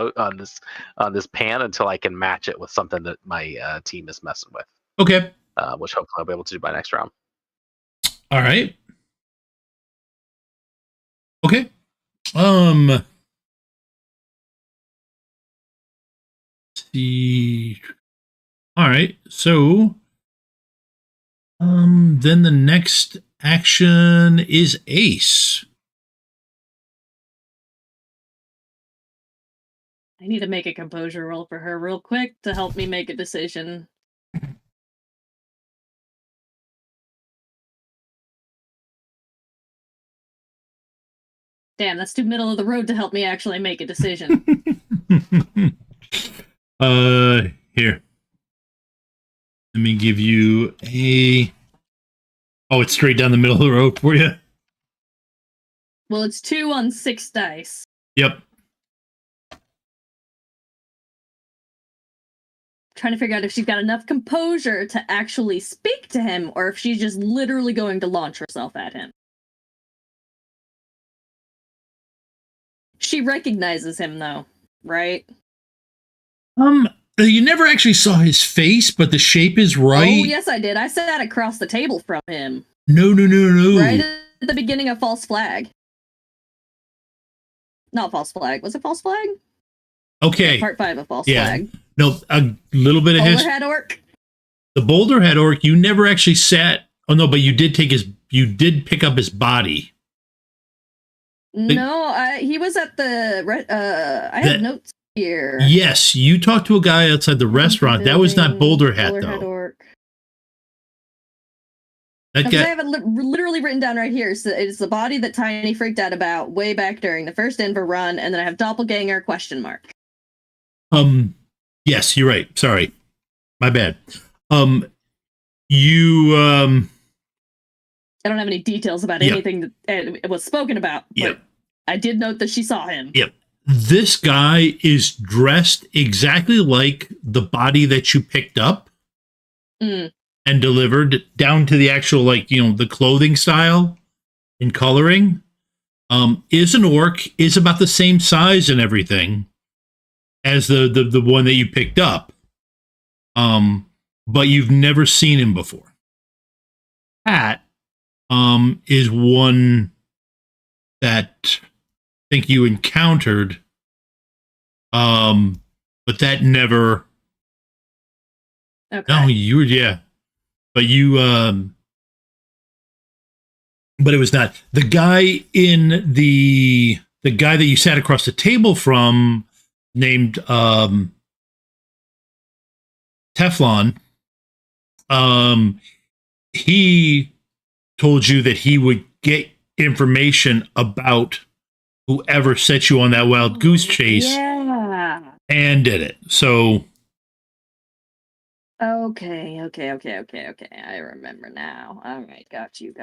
pan until I can match it with something that my team is messing with. Okay. Which hopefully I'll be able to do by next round. All right. Okay. See. All right. So, then the next action is Ace. I need to make a composure roll for her real quick to help me make a decision. Damn, that's too middle of the road to help me actually make a decision. Here. Let me give you a... Oh, it's straight down the middle of the road for you? Well, it's 2 on 6 dice. Yep. Trying to figure out if she's got enough composure to actually speak to him, or if she's just literally going to launch herself at him. She recognizes him, though, right? You never actually saw his face, but the shape is right. Oh, yes, I did. I sat across the table from him. No. Right at the beginning of False Flag. Not False Flag. Was it False Flag? Okay. Yeah, part 5 of False Flag. No, a little bit of his... Boulderhead Orc? The Boulderhead Orc, you never actually sat... Oh, no, but you did pick up his body. No, he was at the... I have notes here. Yes, you talked to a guy outside the restaurant. That was not Boulderhead, though. Orc. That guy... I have it literally written down right here. So it's the body that Tiny freaked out about way back during the first Denver run, and then I have Doppelganger ? Yes, you're right. Sorry. My bad. I don't have any details about anything that it was spoken about, but I did note that she saw him. Yep. This guy is dressed exactly like the body that you picked up and delivered, down to the actual, the clothing style and coloring. Is an orc, is about the same size and everything as the one that you picked up. But you've never seen him before. Pat is one that I think you encountered, but that never... Okay. No, you were, but you, but it was not. The guy the guy that you sat across the table from, named Teflon, he told you that he would get information about whoever set you on that wild goose chase and did it. So Okay. I remember now. All right, got you.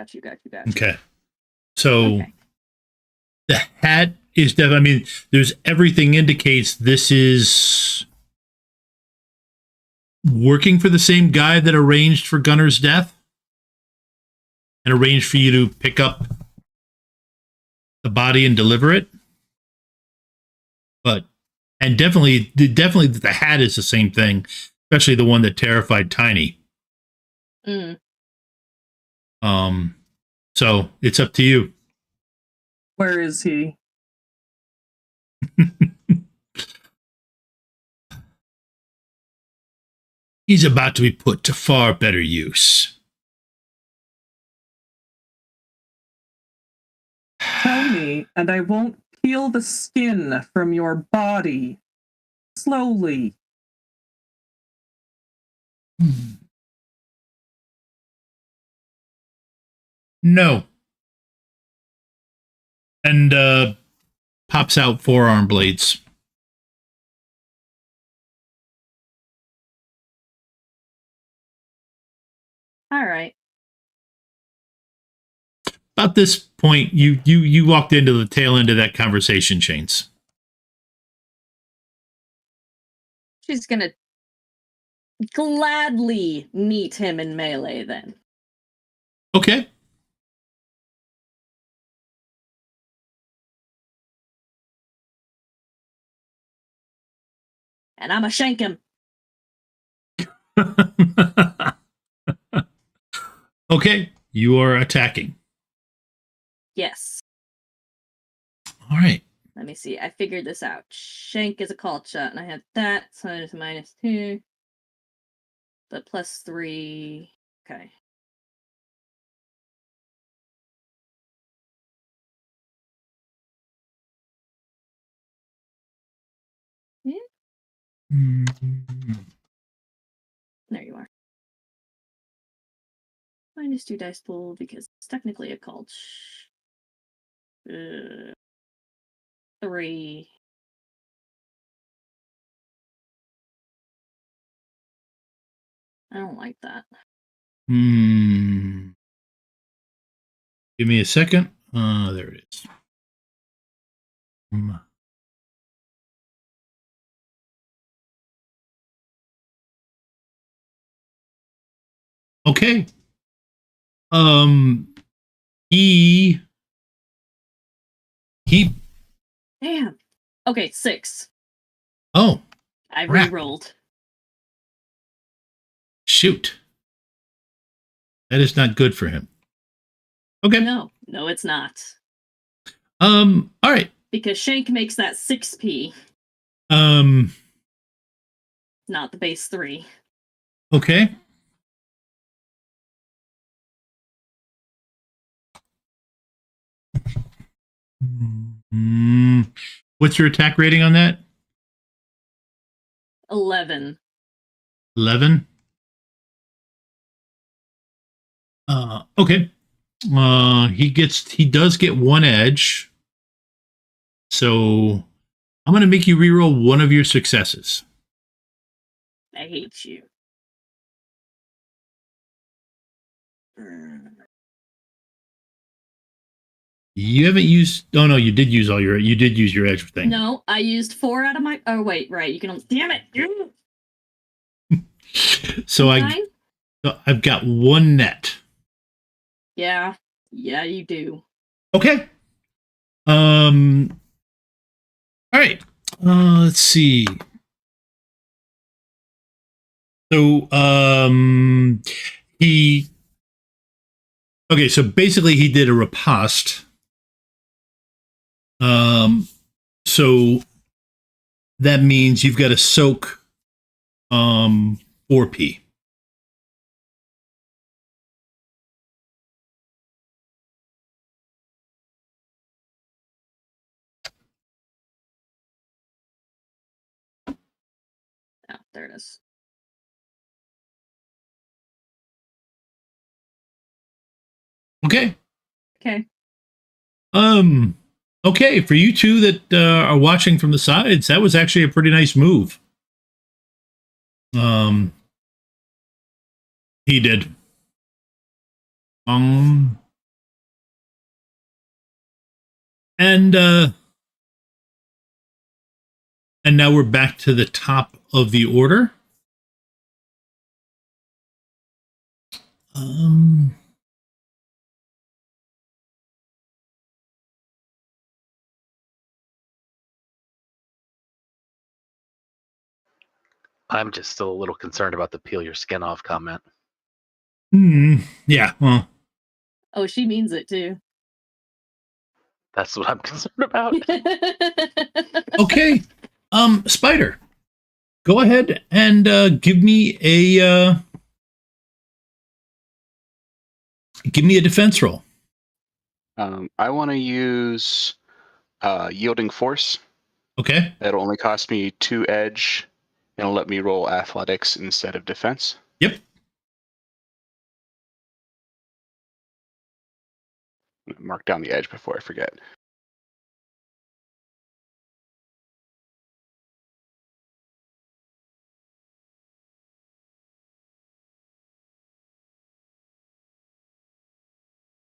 okay. So the hat is I mean, there's everything indicates this is working for the same guy that arranged for Gunner's death and arranged for you to pick up the body and deliver it. And definitely the hat is the same thing, especially the one that terrified Tiny. So it's up to you. Where is he? He's about to be put to far better use. Tell me, and I won't peel the skin from your body. Slowly. No. And pops out forearm blades. All right. About this point, you walked into the tail end of that conversation, Chains. She's gonna gladly meet him in melee then. Okay. And I'ma shank him. Okay, you are attacking. Yes. All right. Let me see. I figured this out. Shank is a called shot, and I have that, so it's -2. But +3. Okay. Yeah, There you are. -2 dice pool because it's technically a culch. 3. I don't like that. Give me a second. There it is. Okay. He. Damn. Okay, 6. Oh, I crap. re-rolled. Shoot. That is not good for him. Okay. No, it's not. All right. Because Shank makes that 6p, not the base 3. Okay. What's your attack rating on that? 11. 11. Okay. He does get 1 edge. So I'm gonna make you reroll one of your successes. I hate you. You haven't used. Oh no, you did use You did use your edge thing. No, I used 4 out of my. Oh wait, right. You can. Damn it! So 9? I've got 1 net. Yeah, you do. Okay. All right. Let's see. So he. Okay, so basically he did a riposte. So that means you've got to soak 4p. Oh, there it is. Okay. Okay. Okay, for you two that are watching from the sides, that was actually a pretty nice move. He did. And now we're back to the top of the order. I'm just still a little concerned about the peel your skin off comment. Yeah. Well. Oh, she means it too. That's what I'm concerned about. Okay. Spider, go ahead and give me a defense roll. I want to use yielding force. Okay. It'll only cost me 2 edge. It'll let me roll athletics instead of defense. Yep. Mark down the edge before I forget.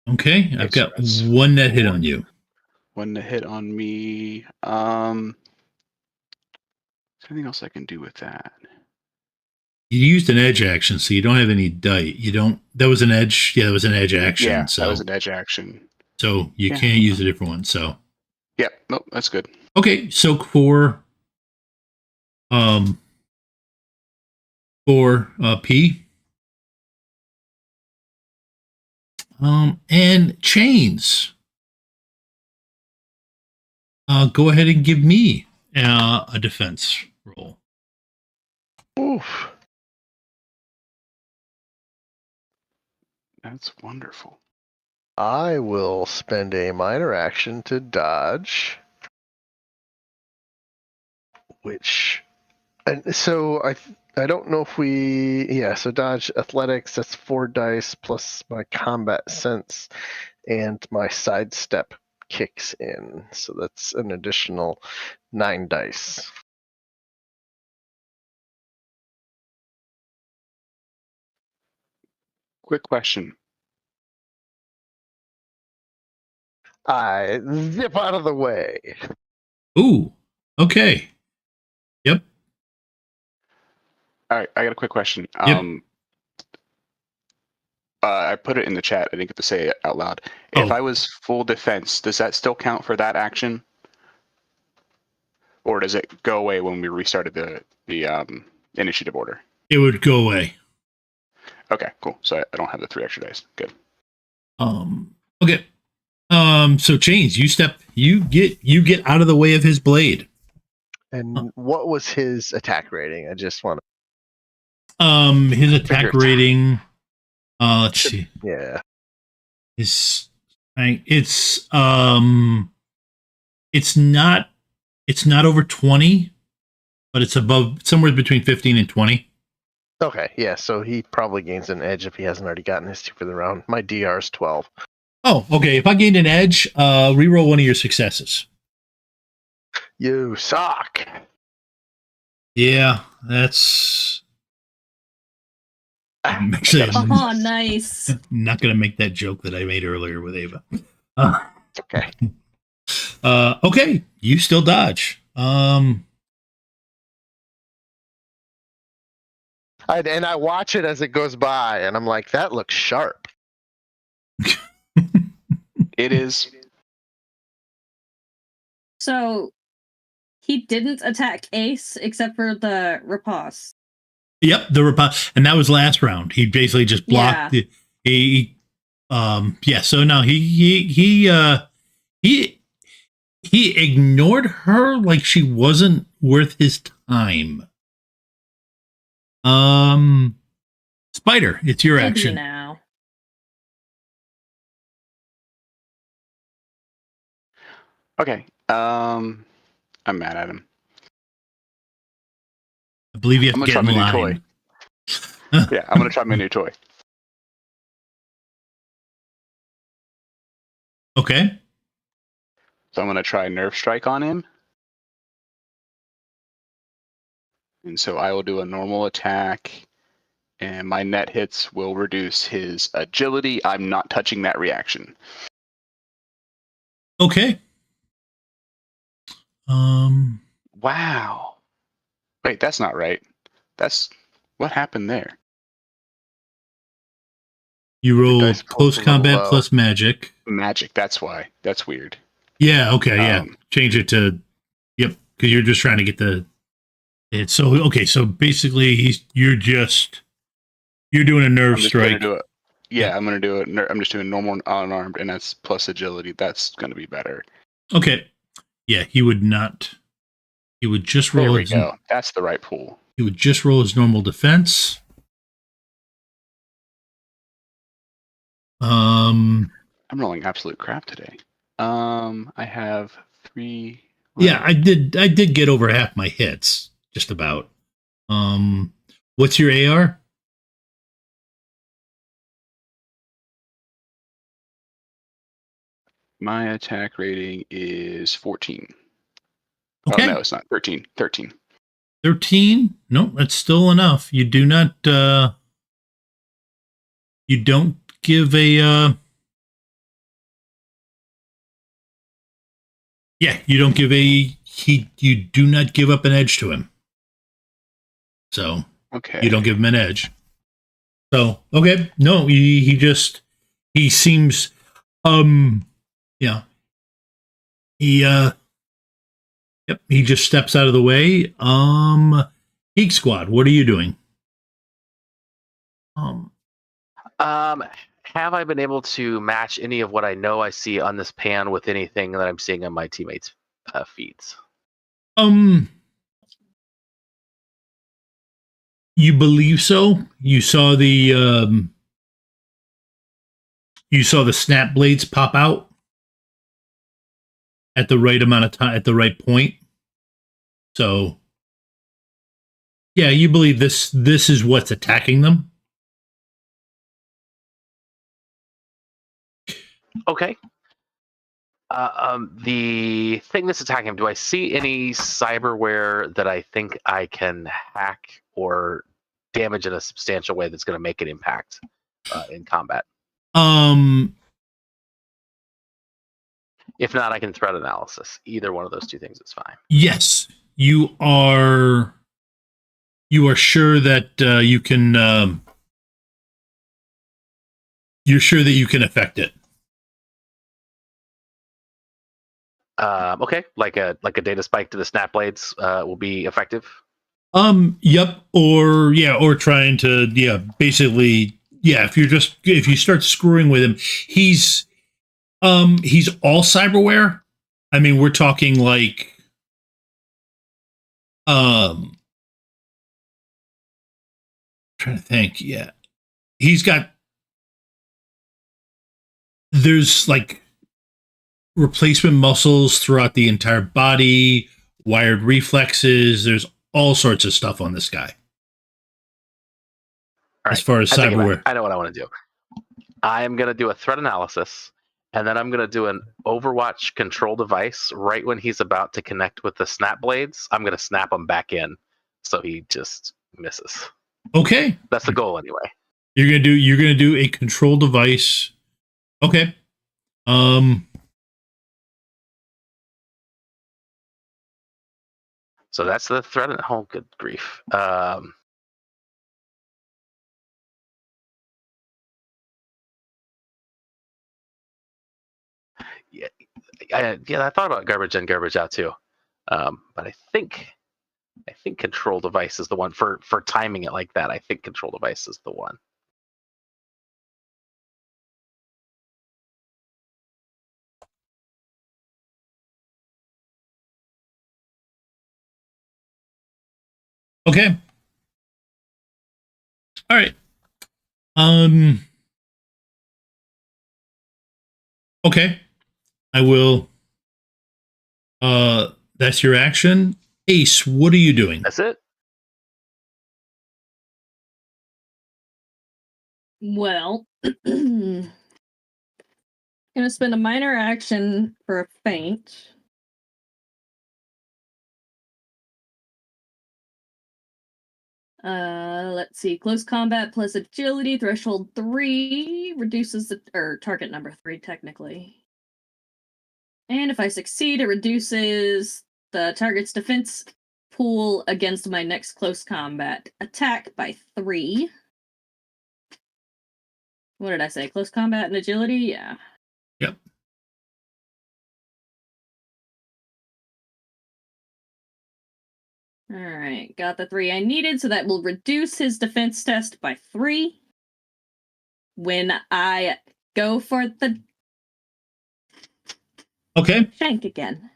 Okay, I've got 1 net hit on you. 1 net hit on me. Is there anything else I can do with that? You used an edge action, so you don't have any die. You don't. That was an edge. Yeah, that was an edge action. Yeah, so that was an edge action. So you can't use a different one. So. Yeah. Nope. That's good. Okay, soak for P. And chains. Go ahead and give me a defense roll. Oof. That's wonderful. I will spend a minor action to dodge, which And so I don't know if so dodge athletics, that's 4 dice plus my combat sense, and my sidestep kicks in. So that's an additional 9 dice. Quick question. I zip out of the way. Ooh. Okay. Yep. All right, I got a quick question. Yep. I put it in the chat. I didn't get to say it out loud. Oh. If I was full defense, does that still count for that action? Or does it go away when we restarted the initiative order? It would go away. Okay, cool. So I don't have the 3 extra dice. Good. Okay. So Chains, you get out of the way of his blade. And what was his attack rating? I just want His attack rating, let's see. Yeah. It's not over 20, but it's above, somewhere between 15 and 20. Okay, yeah, so he probably gains an edge if he hasn't already gotten his 2 for the round. My DR is 12. Oh, okay. If I gained an edge, reroll one of your successes. You suck. Yeah, that's. Actually, Oh, nice. I'm not going to make that joke that I made earlier with Ava. Okay. Okay, you still dodge. And I watch it as it goes by, and I'm like, that looks sharp. It is. So he didn't attack Ace except for the riposte. Yep, and that was last round. He basically just blocked So no, he ignored her like she wasn't worth his time. Spider, it's your W action now. Okay. I'm mad at him. I believe you have I'm to gonna get in try my new line. Yeah, I'm gonna try my new toy. Okay. So I'm gonna try Nerve Strike on him. And so I will do a normal attack, and my net hits will reduce his agility. I'm not touching that reaction. Okay. Wow. Wait, that's not right. That's what happened there. You roll dice close pool's a little combat low. plus magic. Magic, that's why. That's weird. Yeah, okay, yeah. Um, Change it to yep, because you're just trying to get the it's so okay, so basically you're doing a nerve I'm just strike. gonna do it. Yeah, I'm gonna do it. I'm just doing normal unarmed, and that's plus agility. That's gonna be better. Okay. Yeah, he would just roll There we his go. That's the right pool. he would just roll his normal defense. I'm rolling absolute crap today. I have 3. Yeah, I did get over half my hits, just about. What's your AR? My attack rating is 14. Okay. Oh no, it's not 13. 13. 13? No, that's still enough. You do not you don't give a you don't give you do not give up an edge to him. So Okay. you don't give him an edge. So okay, no, he seems he just steps out of the way. Geek Squad, what are you doing? Have I been able to match any of what I know I see on this pan with anything that I'm seeing on my teammates' feeds? You believe so? You saw the snap blades pop out at the right amount of time, at the right point. So Yeah, you believe this is what's attacking them? Okay. The thing that's attacking him, do I see any cyberware that I think I can hack or damage in a substantial way that's going to make an impact in combat? If not, I can threat analysis. Either one of those two things is fine. Yes, you are sure that you can you're sure that you can affect it. Okay, like a data spike to the snap blades will be effective. Yep, or trying to basically if you start screwing with him, he's all cyberware. I mean, we're talking like trying to think. Yeah, he's got, there's like replacement muscles throughout the entire body, wired reflexes. There's all sorts of stuff on this guy. All right. As far as cyberware, I know what I want to do. I am going to do a threat analysis, and then I'm going to do an Overwatch control device right when he's about to connect with the snap blades. I'm going to snap him back in, so he just misses. Okay, that's the goal anyway. You're gonna do a control device. Okay. So that's the threat. Oh, good grief. I thought about garbage in, garbage out too, but I think control device is the one for timing it like that. I think control device is the one. Okay. All right. Okay. I will. That's your action. Ace, what are you doing? That's it. Well, gonna spend a minor action for a feint. Let's see. Close combat plus agility, threshold 3 reduces the target number 3 technically. And if I succeed, it reduces the target's defense pool against my next close combat attack by 3. What did I say? Close combat and agility? Yeah. Yep. Alright, got the 3 I needed, so that will reduce his defense test by 3. When I go for the shank again.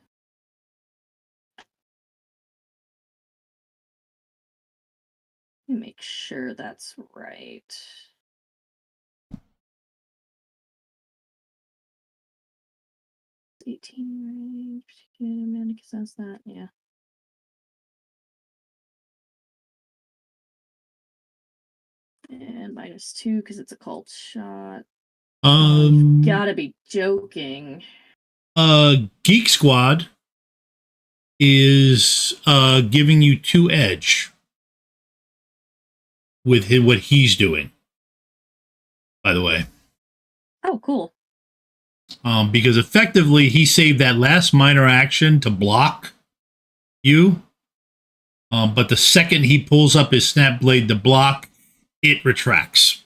Let me make sure that's right. $18 range. Says that, yeah. And -2 because it's a cult shot. You've gotta be joking. Geek Squad is giving you 2 edge with what he's doing. By the way. Oh, cool. Because effectively he saved that last minor action to block you. But the second he pulls up his snap blade to block, it retracts.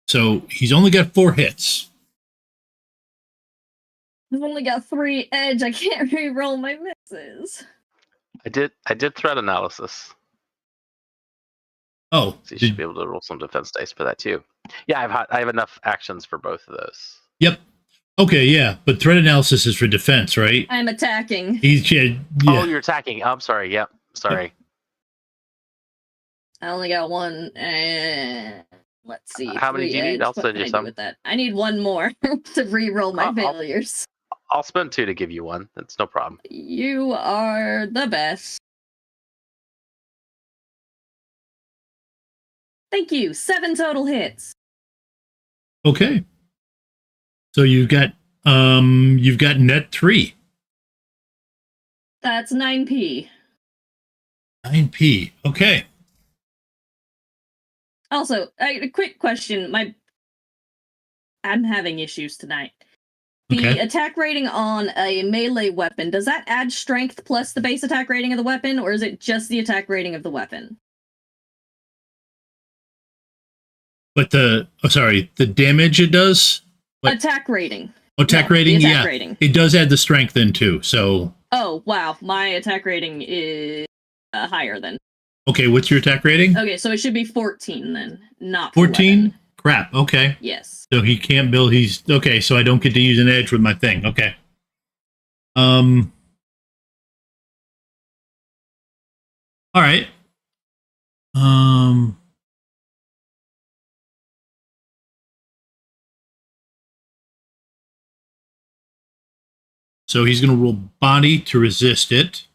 So he's only got 4 hits. I've only got 3 edge. I can't re-roll my misses. I did threat analysis. Oh, so you should be able to roll some defense dice for that too. Yeah, I have enough actions for both of those. Yep. Okay, yeah, but threat analysis is for defense, right? I'm attacking. He's yeah. Oh, you're attacking. I'm sorry. Yep. Sorry. Yep. I only got 1. Let's see. How many do you need? I'll send you some. With that? I need 1 more to re-roll my failures. I'll spend 2 to give you 1. That's no problem. You are the best. Thank you. 7 total hits. Okay. So you've got net 3. That's 9p. 9p. Okay. Also, a quick question. I'm having issues tonight. The Okay. attack rating on a melee weapon, does that add strength plus the base attack rating of the weapon, or is it just the attack rating of the weapon? But the damage it does? What? Attack rating. Attack No, rating? the attack Yeah. rating. It does add the strength in too. So Oh, wow. My attack rating is higher then. okay, what's your attack rating? Okay, so it should be 14 then, not for 14? weapon. Crap. Okay. Yes. So he can't build. He's okay. So I don't get to use an edge with my thing. Okay. All right. So he's going to roll body to resist it.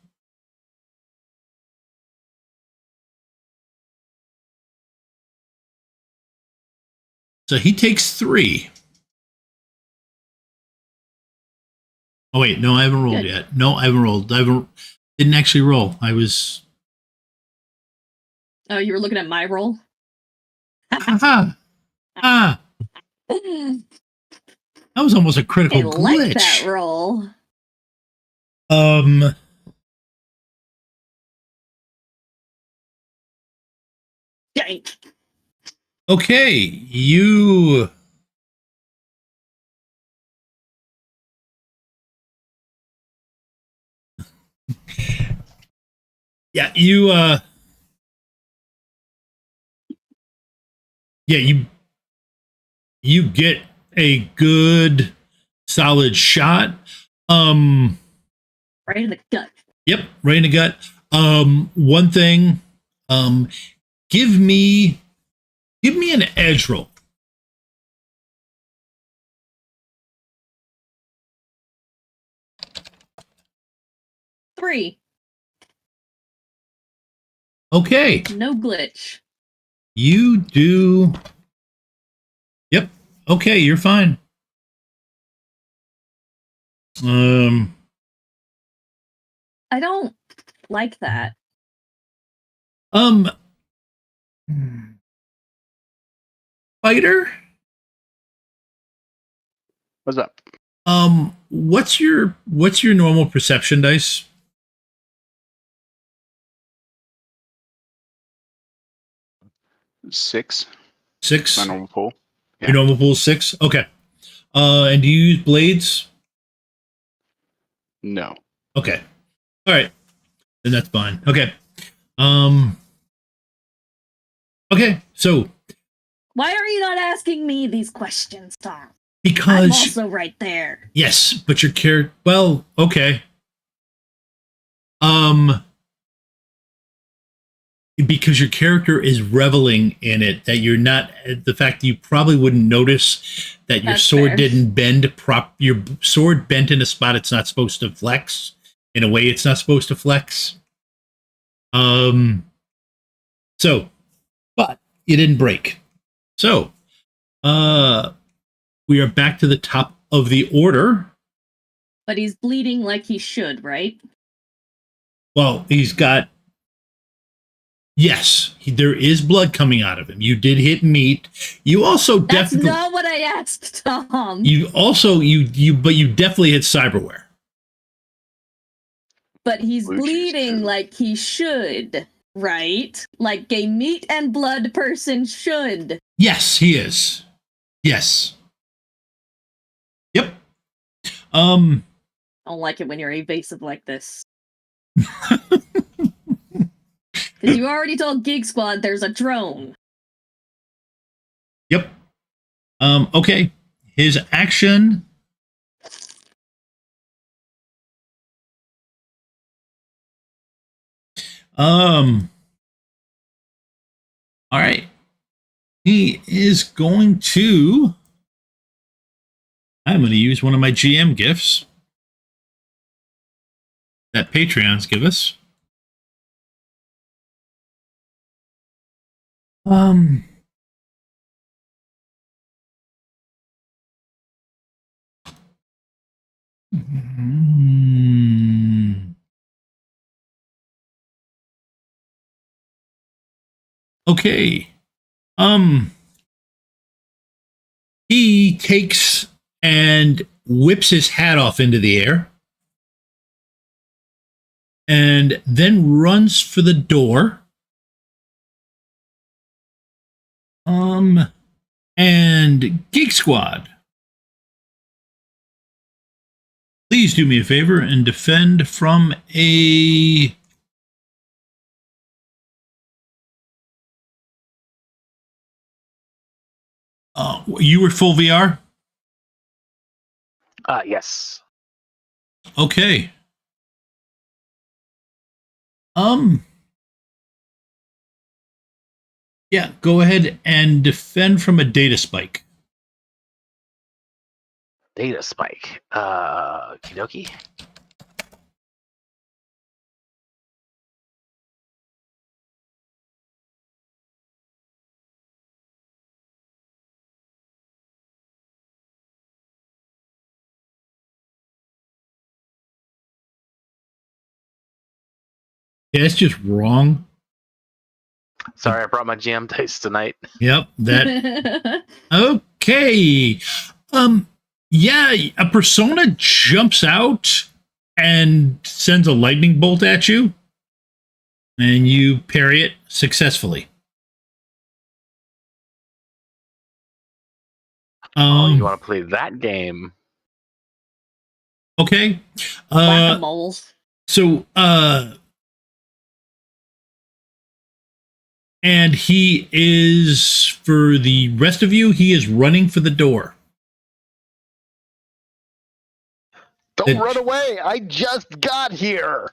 So he takes 3. Oh wait, no, I haven't rolled Good. yet. No, I haven't rolled. Didn't actually roll. I was. Oh, you were looking at my roll? Aha! Ah! That was almost a I critical like glitch. that roll. Dang. Okay, you. Yeah, you. Yeah, you get a good, solid shot. Right in the gut. Yep, right in the gut. One thing. Give me an edge roll. Three. Okay. No glitch. You do. Yep. Okay, you're fine. I don't like that. Fighter? What's up? What's your normal perception dice? 6. 6? My normal pool. Yeah. Your normal pool is 6? Okay. And do you use blades? No. Okay. All right. Then that's fine. Okay. Okay, so Why are you not asking me these questions, Tom? because I'm also right there. yes, but your character. Well, okay. Because your character is reveling in it, that you're not. The fact that you probably wouldn't notice that your That's sword fair. didn't bend. Your sword bent in a spot it's not supposed to flex. In a way, it's not supposed to flex. So, but it didn't break. So, we are back to the top of the order. But he's bleeding like he should, right? Well, he's got. Yes, there is blood coming out of him. You did hit meat. You also That's definitely. not what I asked, Tom. You also but you definitely hit cyberware. But he's Blue cheese bleeding too. like he should, right? Like a meat and blood person should. Yes, he is. Yes. Yep. I don't like it when you're evasive like this. Because you already told Geek Squad there's a drone. Yep. Okay. His action. All right. He is going to. I'm going to use one of my GM gifts. that Patreons give us. Okay. He takes and whips his hat off into the air and then runs for the door. And Geek Squad, please do me a favor and defend from a you were full VR? Yes. Okay. Yeah, go ahead and defend from a data spike. Data spike. Okie dokie. Yeah, it's just wrong. Sorry, I brought my GM dice tonight. Yep, that okay. Yeah, a persona jumps out and sends a lightning bolt at you, and you parry it successfully. You want to play that game? Okay. Whack-a-moles. So, and he is, for the rest of you, he is running for the door. Don't run away! I just got here!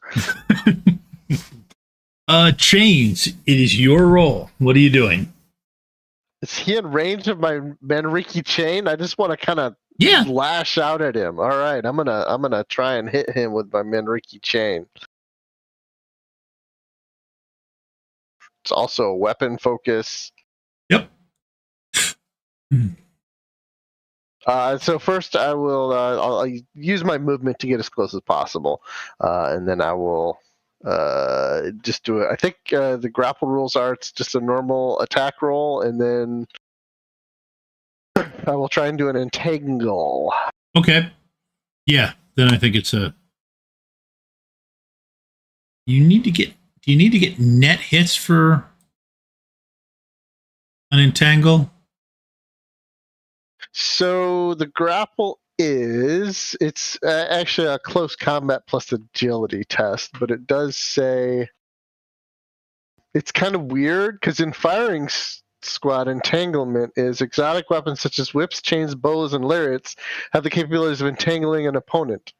Chains, it is your role. What are you doing? Is he in range of my Manriki chain? I just want to kind of lash out at him. All right, I'm gonna try and hit him with my Manriki chain. It's also a weapon focus. Yep. So first, I will I'll use my movement to get as close as possible, and then I will just do it. I think the grapple rules are it's just a normal attack roll, and then I will try and do an entangle. Okay. Yeah. Then I think it's a. You need to get. Do you need to get net hits for an entangle? So the grapple it's actually a close combat plus agility test, but it does say it's kind of weird because in firing squad, entanglement is exotic weapons such as whips, chains, bows, and lariats have the capabilities of entangling an opponent.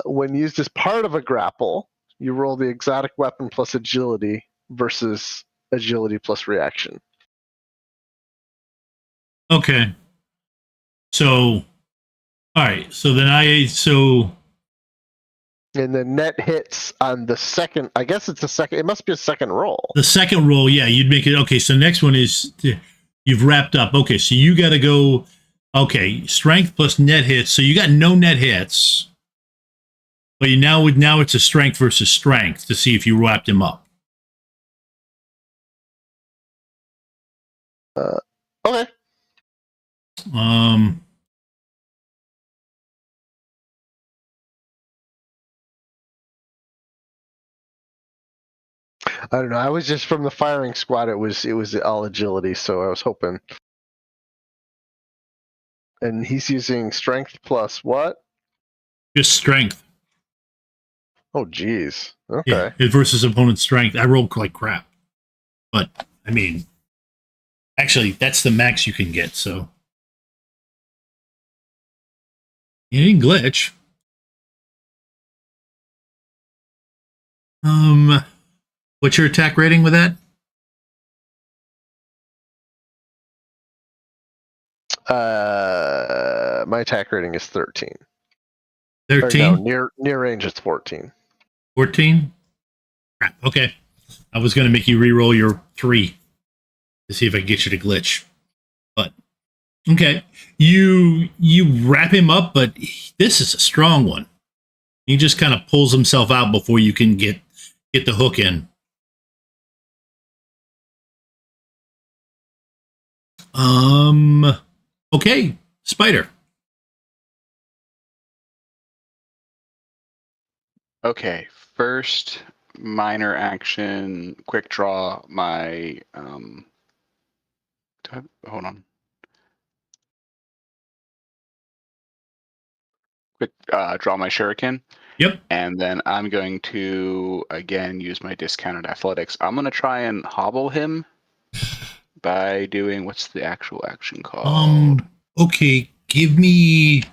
When used as part of a grapple, you roll the exotic weapon plus agility versus agility plus reaction. Okay. So, all right. So then And the net hits on the second. I guess it's a second. It must be a second roll. the second roll, yeah, you'd make it. Okay. So next one is you've wrapped up. Okay. So you got to go. Okay. Strength plus net hits. So you got no net hits. But now it's a strength versus strength to see if you wrapped him up. Okay. I don't know. I was just from the firing squad. It was all agility, so I was hoping. And he's using strength plus what? Just strength. Oh, geez. Okay. Yeah, versus opponent's strength. I rolled like crap. But, I mean, actually, that's the max you can get, so. You didn't glitch. What's your attack rating with that? My attack rating is 13. Or 13? no, near range it's 14. 14? Crap. Okay. I was going to make you re-roll your 3 to see if I can get you to glitch. But, okay. You wrap him up, but this is a strong one. He just kind of pulls himself out before you can get the hook in. Okay. Spider. Okay, first minor action, quick draw my hold on. Quick draw my shuriken. Yep. And then I'm going to again use my discounted athletics. I'm gonna try and hobble him by doing what's the actual action called? Okay, give me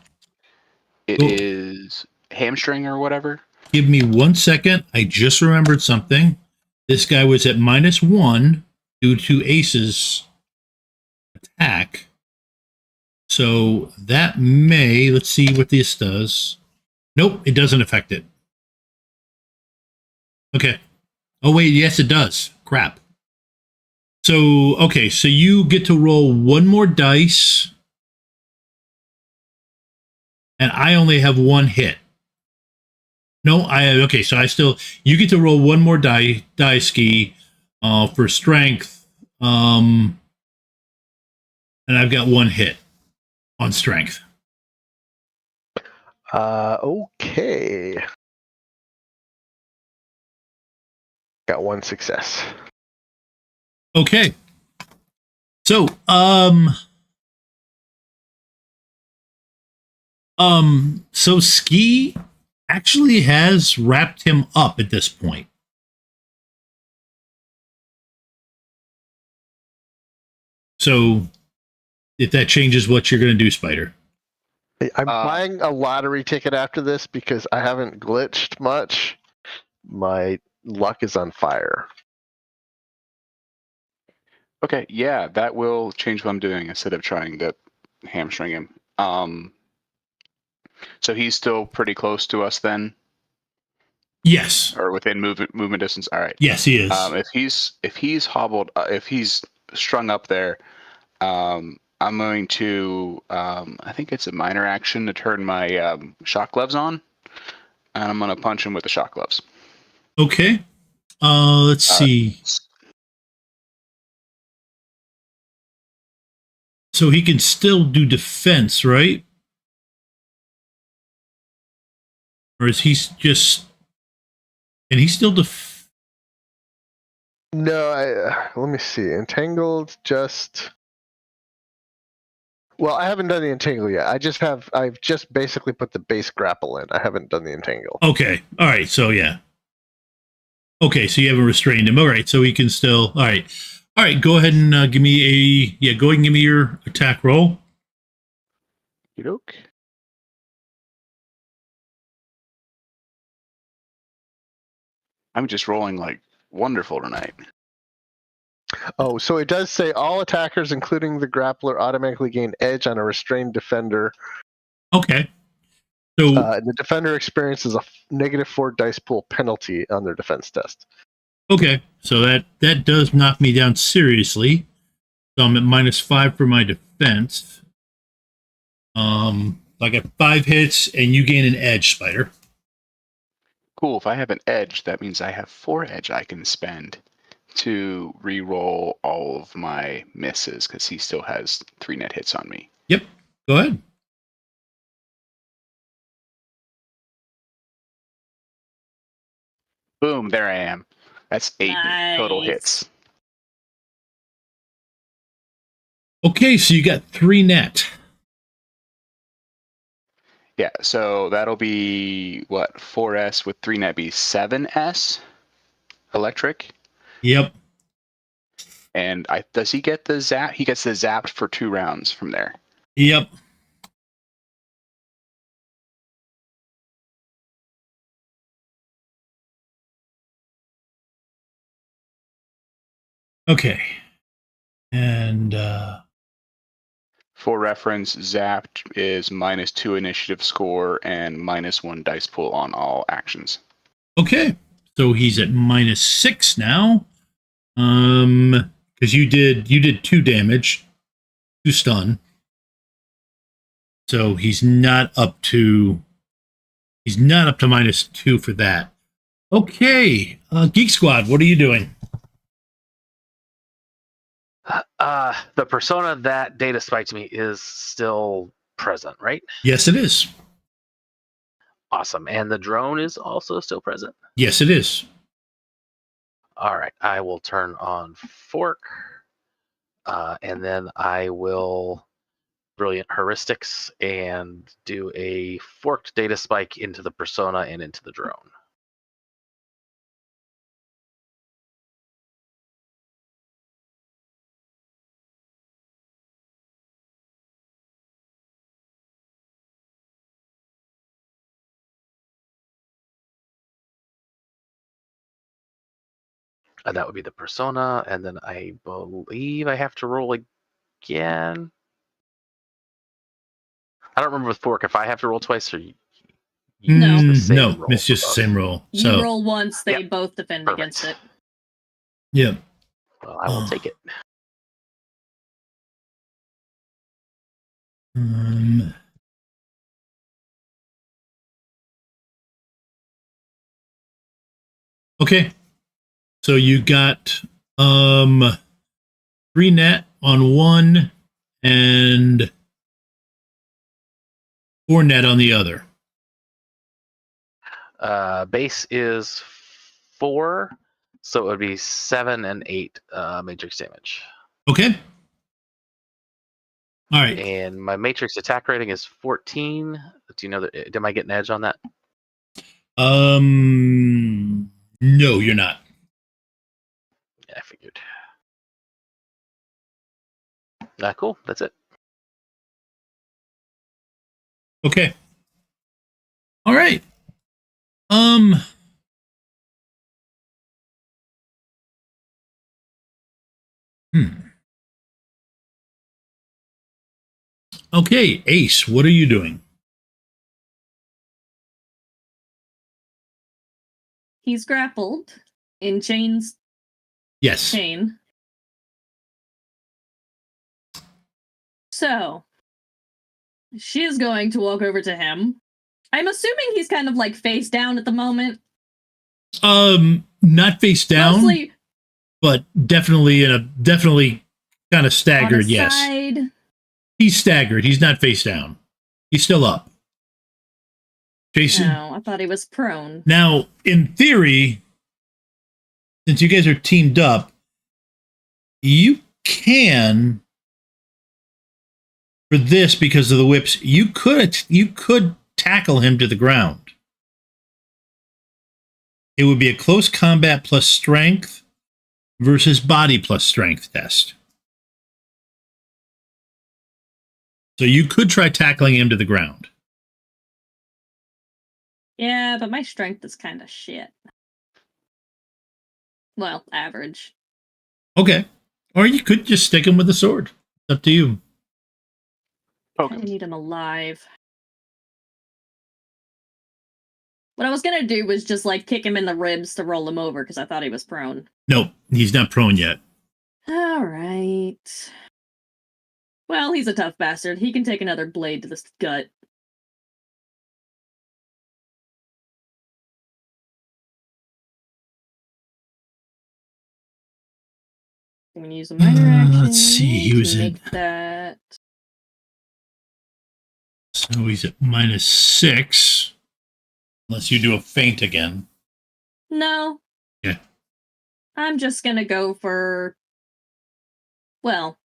It is hamstring or whatever. Give me 1 second. I just remembered something. This guy was at -1 due to Ace's attack. So that may, let's see what this does. Nope, it doesn't affect it. Okay. Oh, wait, yes, it does. Crap. So, okay, so you get to roll 1 more dice. And I only have 1 hit. No, okay, so you get to roll 1 more die ski for strength. And I've got 1 hit on strength. Okay. Got 1 success. Okay. So, so Ski actually has wrapped him up at this point. So, if that changes what you're going to do, Spider. I'm buying a lottery ticket after this because I haven't glitched much. My luck is on fire. Okay, yeah, that will change what I'm doing instead of trying to hamstring him. So he's still pretty close to us then, Yes. or within movement distance. All right. Yes, he is. If he's hobbled, if he's strung up there, I'm going to. I think it's a minor action to turn my shock gloves on, and I'm going to punch him with the shock gloves. Okay. Let's see. So he can still do defense, right? Or is he just... Can he still No, let me see. Entangled just... Well, I haven't done the entangle yet. I've just basically put the base grapple in. I haven't done the entangle. Okay. All right. So, yeah. Okay. So you haven't restrained him. All right. So he can still... All right. All right. Go ahead and give me a... Yeah, go ahead and give me your attack roll. Okey-doke. I'm just rolling like wonderful tonight. Oh, so it does say all attackers, including the grappler, automatically gain edge on a restrained defender. Okay. So the defender experiences a -4 dice pool penalty on their defense test. okay. So that does knock me down seriously. So I'm at -5 for my defense. I got 5 hits, and you gain an edge, Spider. Cool. If I have an edge, that means I have 4 edge I can spend to re-roll all of my misses because he still has 3 net hits on me. Yep. Go ahead. Boom, there I am. That's 8 total hits. Okay, so you got 3 net. Yeah, so that'll be what, 4S with 3 net be 7S electric. Yep. And does he get the zap? He gets the zapped for 2 rounds from there. Yep. Okay. And For reference, Zapped is -2 initiative score and -1 dice pool on all actions. Okay, so he's at -6 now. Because you did 2 damage, 2 stun. So he's not up to -2 for that. Okay, Geek Squad, what are you doing? The persona that data spiked me is still present, right? Yes, it is. Awesome. And the drone is also still present? Yes, it is. All right. I will turn on Fork. And then I will Brilliant Heuristics and do a forked data spike into the persona and into the drone. And that would be the persona, and then I believe I have to roll again. I don't remember with Fork if I have to roll twice or you No. use the same No, roll. it's just the same roll. You So, roll once, they Yep. both defend Perfect. against it. yeah. Well, I will take it. Okay. So you got 3 net on one and 4 net on the other. Base is 4, so it would be 7 and 8 matrix damage. Okay. All right. And my matrix attack rating is 14. Do you know that? Am I getting edge on that? No, you're not. Yeah, I figured. Cool. That's it. Okay. All right. Okay, Ace, what are you doing? He's grappled in chains. Yes. Chain. So she is going to walk over to him. I'm assuming he's kind of like face down at the moment. Not face down, Mostly but definitely kind of staggered. on his Yes, side. he's staggered. He's not face down. He's still up. Jason. No, I thought he was prone. Now, in theory, since you guys are teamed up, you can, for this, because of the whips, you could tackle him to the ground. It would be a close combat plus strength versus body plus strength test. So you could try tackling him to the ground. Yeah, but my strength is kind of shit. Well, average. Okay. Or you could just stick him with a sword. It's up to you. I need him alive. What I was gonna do was just like kick him in the ribs to roll him over because I thought he was prone. Nope, he's not prone yet. All right. Well, he's a tough bastard. He can take another blade to the gut. I'm gonna use a minor action. Let's see, he was to in. make that. So he's at -6. Unless you do a feint again. No. Yeah. I'm just gonna go for. Well.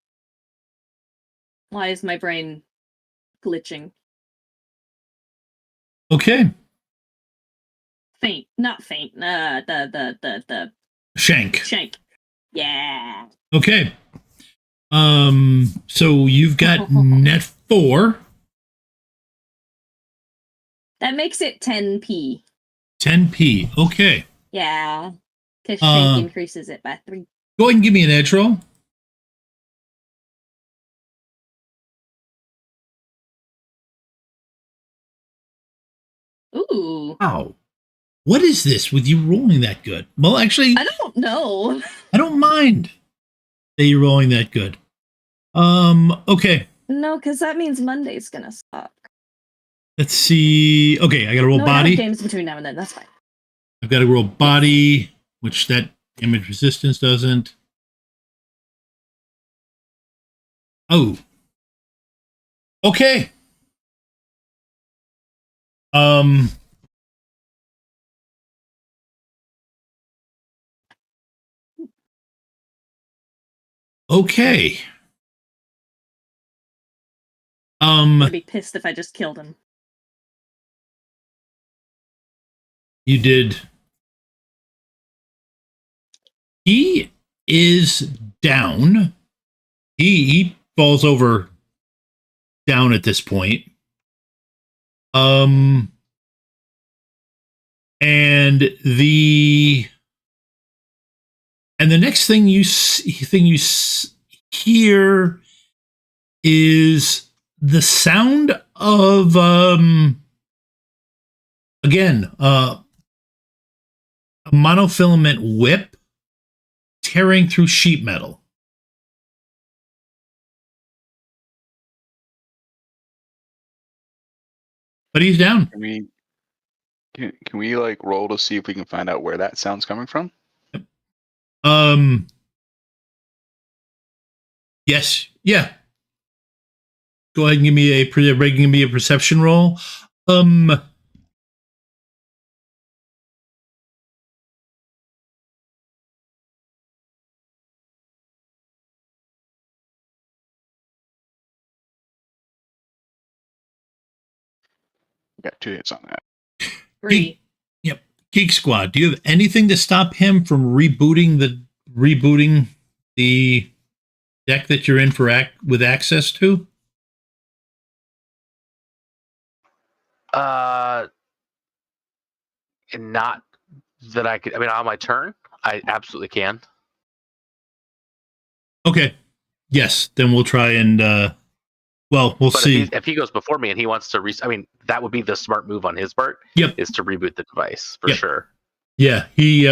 Why is my brain glitching? Okay. Faint, not faint. The Shank. shank. Yeah. Okay. So you've got net 4. That makes it 10p. 10p. Okay. Yeah. Because shank increases it by 3. Go ahead and give me an edge roll. Ooh. Wow. What is this with you rolling that good? Well, actually, I don't know. I don't mind that you're rolling that good. Okay. No, because that means Monday's gonna suck. Let's see. Okay, I gotta roll No, I have body. games between now and then. That's fine. I've got to roll body, which that damage resistance doesn't. Oh. Okay. Okay. I'd be pissed if I just killed him. You did. He is down. He falls over down at this point. And the next thing you hear is the sound of again a monofilament whip tearing through sheet metal. But he's down. Can we like roll to see if we can find out where that sound's coming from? Yes. Yeah. Go ahead and give me a perception roll. Got 2 hits on that. 3. Yep. Geek Squad, do you have anything to stop him from rebooting the deck that you're in for with access to? Not that I could. I mean, on my turn, I absolutely can. Okay. Yes. Then we'll try and. We'll But see. if he goes before me and he wants to, I mean, that would be the smart move on his part. Yep. Is to reboot the device for sure. Yeah. He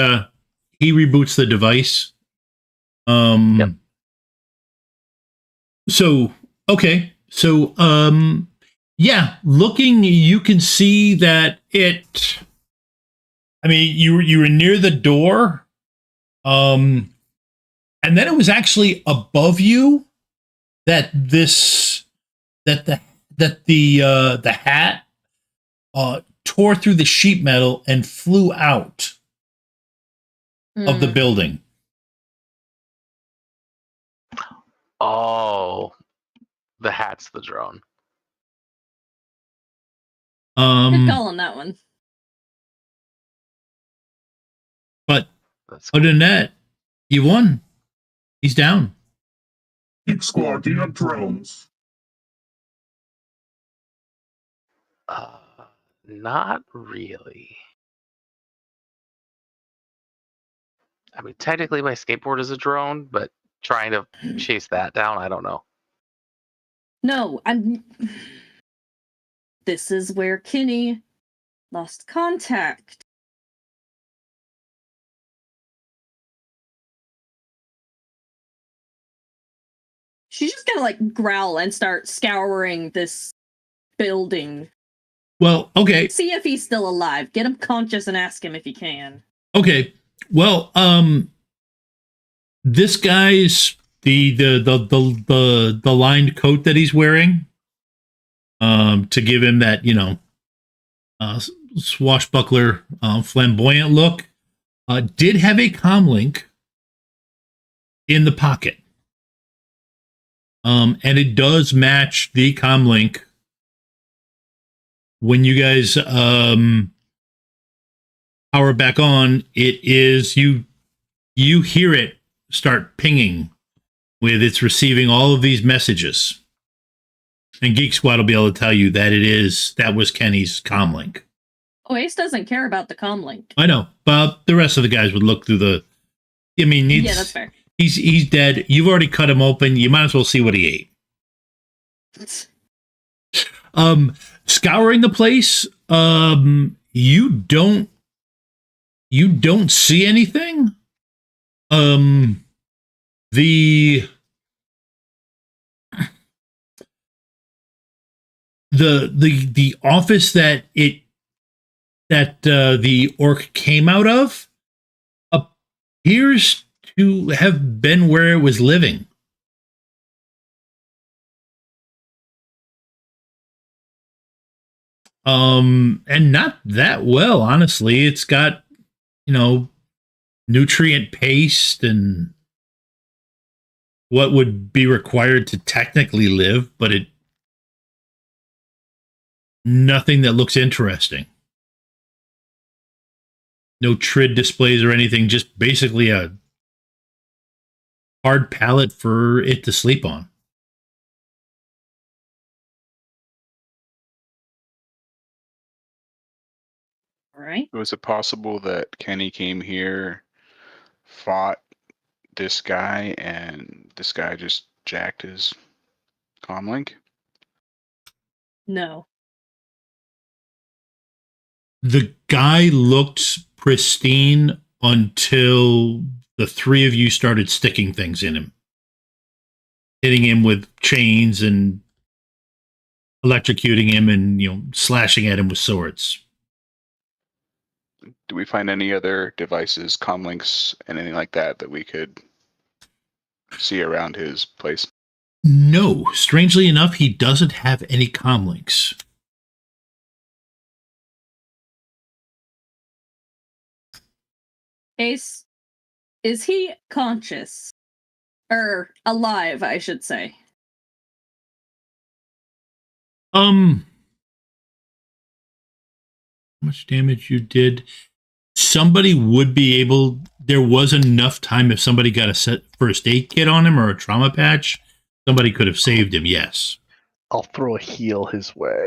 reboots the device. Yep. So okay. So yeah, looking, you can see that it. I mean, you were near the door, and then it was actually above you that the hat tore through the sheet metal and flew out of the building. Oh, the hat's the drone. Good call on that one. But That's cool. other than that, you won. He's down. Geek Squad, do you have drones? Not really. I mean, technically my skateboard is a drone, but trying to chase that down, I don't know. No, this is where Kinney lost contact. She's just gonna like growl and start scouring this building. Well, okay. See if he's still alive. Get him conscious and ask him if he can. Okay. Well, this guy's the lined coat that he's wearing, to give him that, swashbuckler, flamboyant look, did have a comlink in the pocket. And it does match the comlink when you guys power back on. It is you hear it start pinging with it's receiving all of these messages, and Geek Squad will be able to tell you that was Kenny's comlink. Oh, Ace doesn't care about the comlink. I know, but the rest of the guys would look through the. I mean, Yeah, that's fair. He's dead. You've already cut him open. You might as well see what he ate. Scouring the place, You don't see anything. The office that the orc came out of appears to have been where it was living. And not that well, honestly. It's got, nutrient paste and what would be required to technically live, but nothing that looks interesting. No trid displays or anything, just basically a hard pallet for it to sleep on. All right. Was it possible that Kenny came here, fought this guy, and this guy just jacked his comlink? No. The guy looked pristine until the three of you started sticking things in him, hitting him with chains and electrocuting him and, slashing at him with swords. Do we find any other devices, comlinks, anything like that we could see around his place? No, strangely enough, he doesn't have any comlinks. Ace, is he conscious? Or alive, I should say. How much damage you did? Somebody would be able. There was enough time if somebody got a set first aid kit on him or a trauma patch, somebody could have saved him. Yes. I'll throw a heal his way.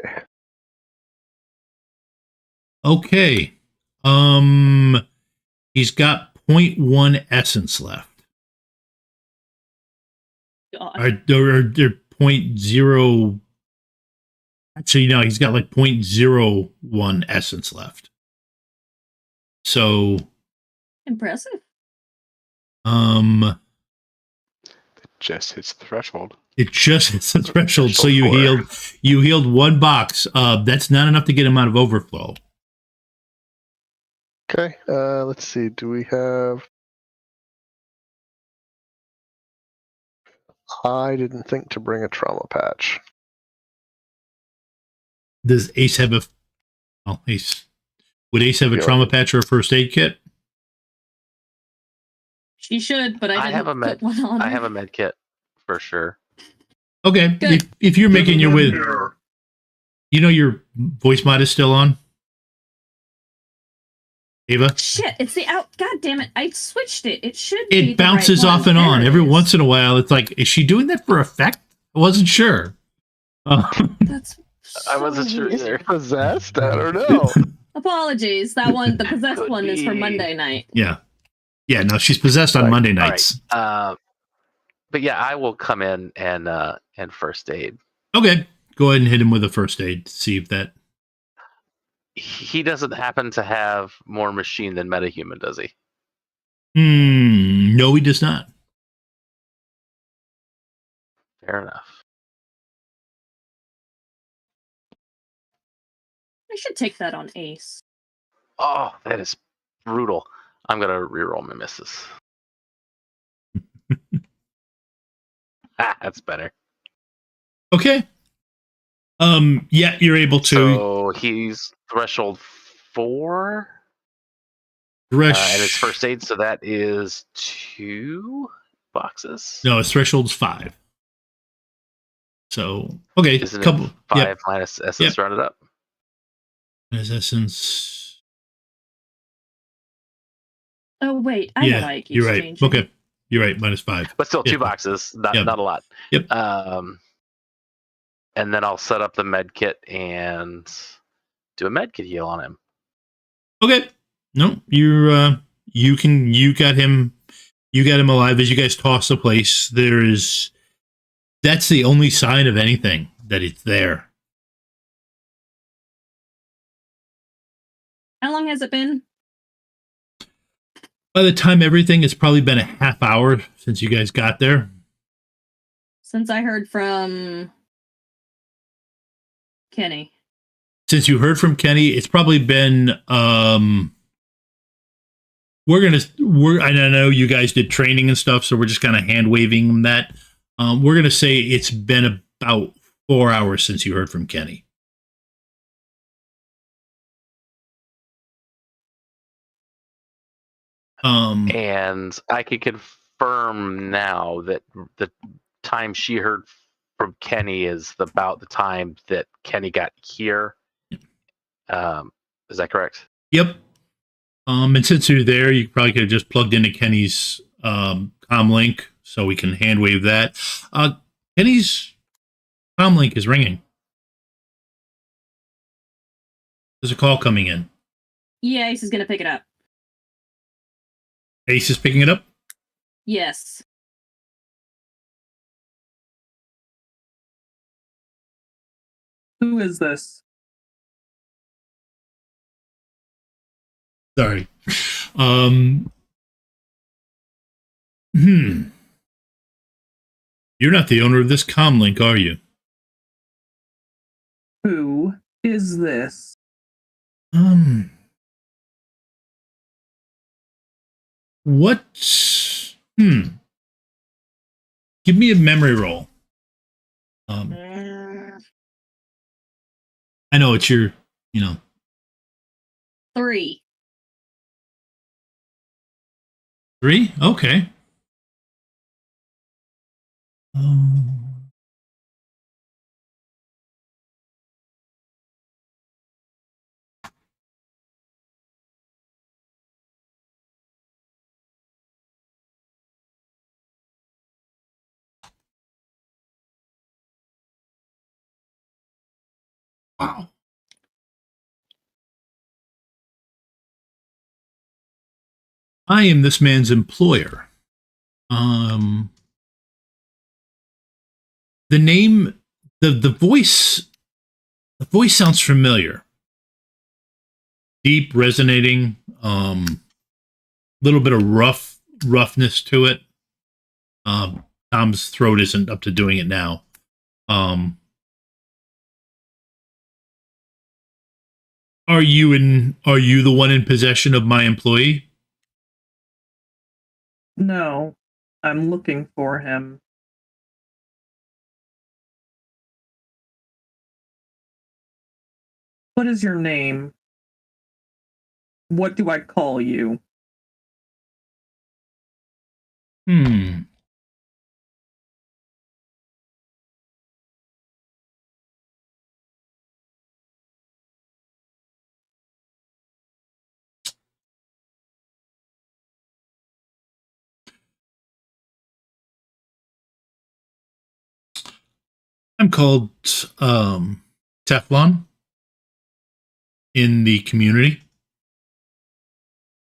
Okay. He's got 0.1 essence left. God. Or 0.0. Actually, no, he's got like 0.01 essence left. So, Impressive. It just hits the threshold. It just hits the threshold. So Threshold you healed one box. That's not enough to get him out of overflow. Okay, let's see. Do we have... I didn't think to bring a trauma patch. Does Ace have Ace? Would Ace have a Yeah. trauma patch or a first aid kit? She should, but I didn't put one on. I have a med kit for sure. Okay, Good. if you're making your way, Here. your voice mod is still on. Ava, Shit, it's the out. God damn it! I switched it. It should be. it bounces the right off and one. on There it every is. once in a while. It's like, is she doing that for effect? I wasn't sure. That's. I wasn't so sure weird. either. Possessed? I don't know. Apologies. That one, the possessed Could one, is for be. Monday night. Yeah. No, she's possessed on Right. Monday All nights. right. But yeah, I will come in and first aid. Okay, go ahead and hit him with a first aid. See if that. He doesn't happen to have more machine than metahuman, does he? No, he does not. Fair enough. I should take that on Ace. Oh, that is brutal. I'm gonna reroll my misses. That's better. Okay. Yeah, you're able to. So he's threshold 4. And it's first aid, so that is 2 boxes. No, his threshold's 5. So okay, Isn't couple. it 5 Yep. minus essence rounded up? His essence. Oh wait, I know why it keeps you're right. changing. Okay, you're right. -5. But still 2 Yeah. boxes, not Yep. not a lot. Yep. And then I'll set up the med kit and do a med kit heal on him. Okay. No, you got him alive as you guys toss the place. That's the only sign of anything that it's there. How long has it been? By the time everything, it's probably been a half hour since you guys got there. Since I heard from Kenny. Since you heard from Kenny, it's probably been I know you guys did training and stuff, so we're just kind of hand waving that. We're gonna say it's been about 4 hours since you heard from Kenny. And I can confirm now that the time she heard from Kenny is about the time that Kenny got here. Is that correct? Yep. And since you're there, you probably could have just plugged into Kenny's comm link, so we can hand wave that. Kenny's comm link is ringing. There's a call coming in. Yeah, Ace is gonna pick it up. Ace is picking it up? Yes. Who is this? Sorry. You're not the owner of this comm link, are you? Who is this? What? Give me a memory roll. I know it's your, 3. 3? Okay. Wow. I am this man's employer. The name, the voice sounds familiar. Deep, resonating, little bit of roughness to it. Tom's throat isn't up to doing it now. Are you the one in possession of my employee? No, I'm looking for him. What is your name? What do I call you? I'm called Teflon in the community.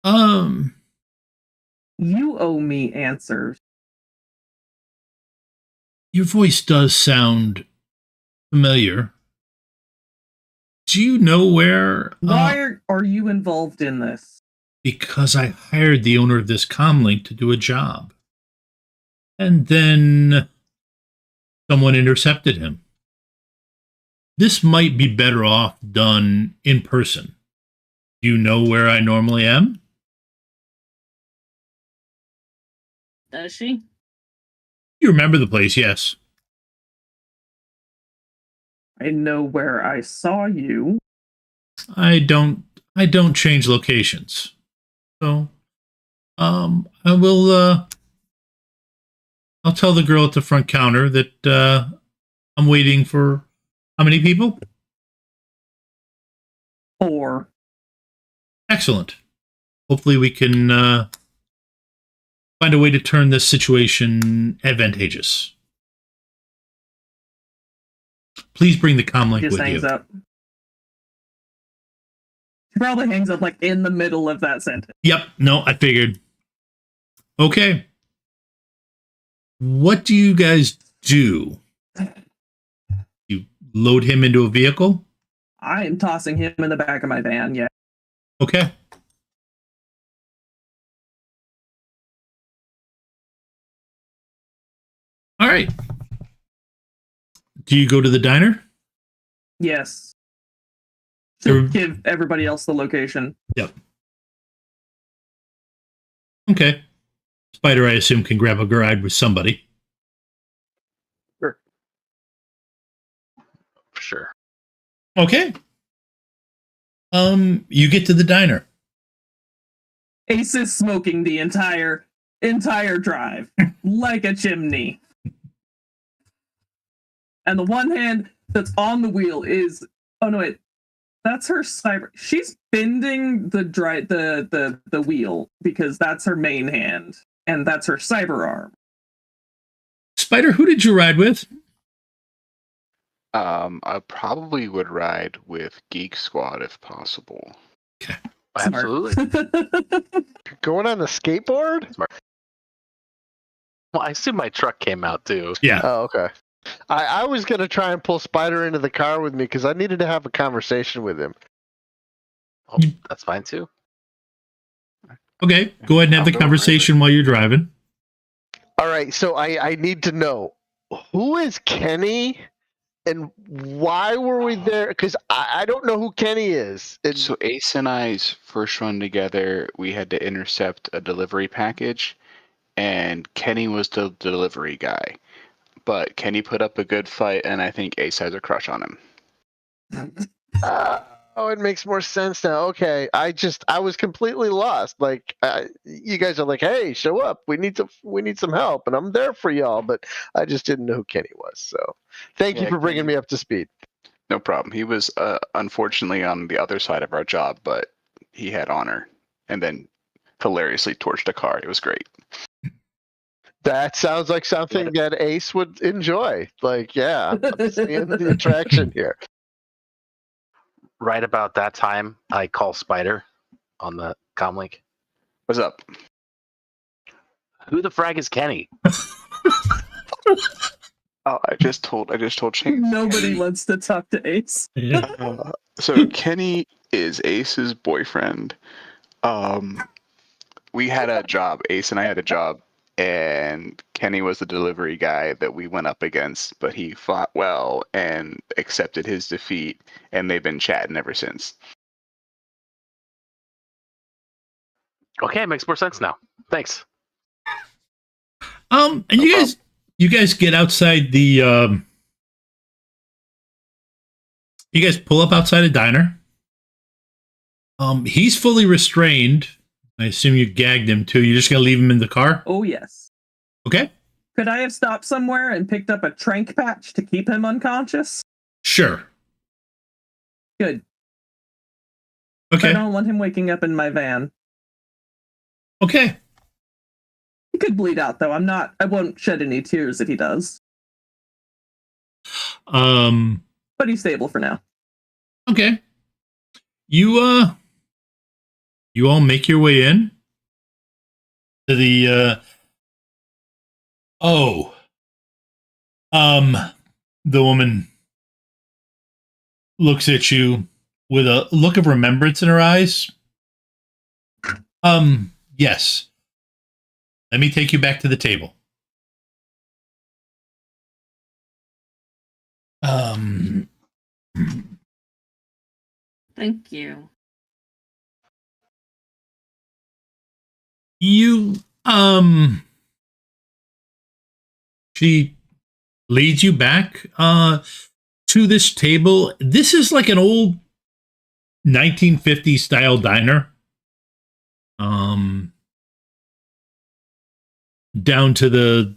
You owe me answers. Your voice does sound familiar. Do you know where? Why are you involved in this? Because I hired the owner of this comlink to do a job. And then someone intercepted him. This might be better off done in person. Do you know where I normally am? Does she? You remember the place, yes. I know where I saw you. I don't change locations. So I will I'll tell the girl at the front counter that I'm waiting for how many people? 4. Excellent. Hopefully we can find a way to turn this situation advantageous. Please bring the comlink Just with hangs you. up. She probably hangs up like in the middle of that sentence. Yep. No, I figured. Okay. What do you guys do? You load him into a vehicle? I am tossing him in the back of my van, yeah. Okay. All right. Do you go to the diner? Yes. Every- To give everybody else the location. Yep. Okay. Spider, I assume, can grab a ride with somebody. Sure. For sure. Okay. You get to the diner. Ace is smoking the entire drive like a chimney. And the one hand that's on the wheel is that's her cyber. She's bending the wheel because that's her main hand and that's her cyber arm. Spider, who did you ride with? I probably would ride with Geek Squad if possible. Absolutely. Going on the skateboard? Well, I assume my truck came out too. Yeah. Oh, okay. I was going to try and pull Spider into the car with me because I needed to have a conversation with him. Oh, that's fine too. Okay. Go ahead and have I'll the go conversation while you're driving. All right, so I need to know, who is Kenny and why were we there? Because I don't know who Kenny is. So Ace and I's first run together, we had to intercept a delivery package, and Kenny was the delivery guy. But Kenny put up a good fight, and I think Ace has a crush on him. Oh, it makes more sense now. Okay, I was completely lost. Like, you guys are like, "Hey, show up. We need some help," and I'm there for y'all. But I just didn't know who Kenny was. So, thank you Yeah, for bringing Kenny. me up to speed. No problem. He was unfortunately on the other side of our job, but he had honor, and then hilariously torched a car. It was great. That sounds like something that Ace would enjoy. Like, yeah, I'm seeing the attraction here. Right about that time, I call Spider on the comlink. What's up? Who the frag is Kenny? Oh, I just told Shane. Nobody wants to talk to Ace. Yeah. So Kenny is Ace's boyfriend. We had a job. Ace and I had a job, and Kenny was the delivery guy that we went up against, but he fought well and accepted his defeat, and they've been chatting ever since. Okay, makes more sense now. Thanks. And you guys get outside the you guys pull up outside a diner. He's fully restrained. I assume you gagged him too. You're just gonna leave him in the car? Oh, yes. Okay. Could I have stopped somewhere and picked up a trank patch to keep him unconscious? Sure. Good. Okay. I don't want him waking up in my van. Okay. He could bleed out, though. I won't shed any tears if he does. But he's stable for now. Okay. You all make your way in to the the woman looks at you with a look of remembrance in her eyes. Yes. Let me take you back to the table. Thank you. You she leads you back to this table. This is like an old 1950s style diner. Down to the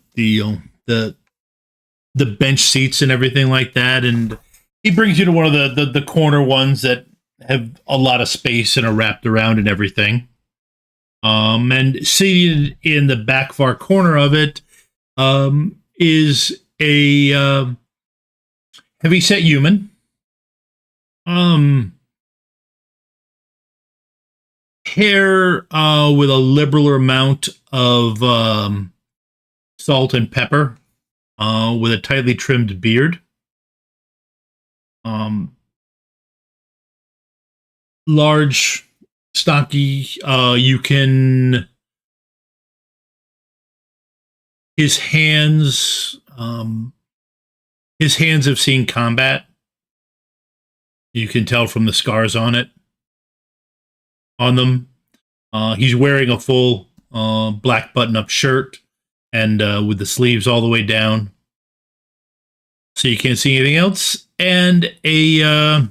bench seats and everything like that, and he brings you to one of the corner ones that have a lot of space and are wrapped around and everything. And seated in the back far corner of it is a heavyset human. Hair with a liberal amount of salt and pepper, with a tightly trimmed beard. Large stocky. You can. His hands. His hands have seen combat. You can tell from the scars on them. He's wearing a full black button-up shirt and with the sleeves all the way down, so you can't see anything else. And a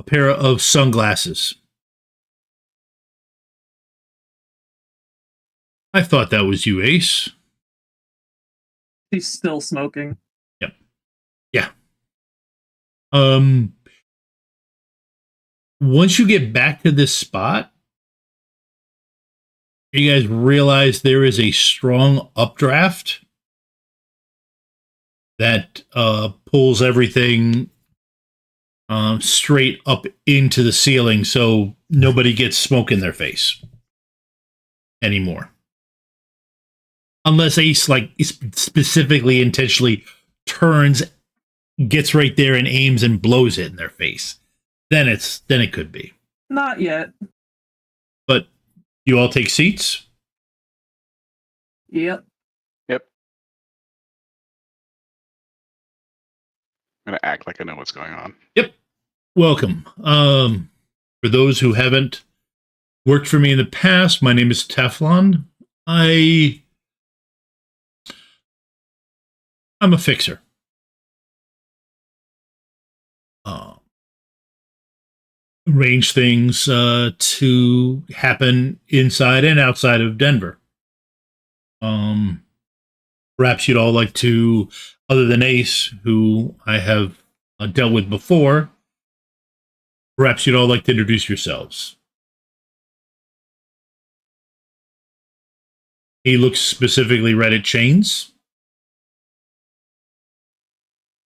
pair of sunglasses. I thought that was you, Ace. He's still smoking. Yep. Yeah. Once you get back to this spot, you guys realize there is a strong updraft that pulls everything straight up into the ceiling, so nobody gets smoke in their face anymore. Unless Ace, like, specifically, intentionally turns, gets right there and aims and blows it in their face. Then it could be. Not yet. But you all take seats? Yep. Yep. I'm gonna act like I know what's going on. Yep. Welcome. For those who haven't worked for me in the past, my name is Teflon. I'm a fixer. Arrange things to happen inside and outside of Denver. Perhaps you'd all like to, other than Ace, who I have dealt with before, perhaps you'd all like to introduce yourselves. He looks specifically right at Chains.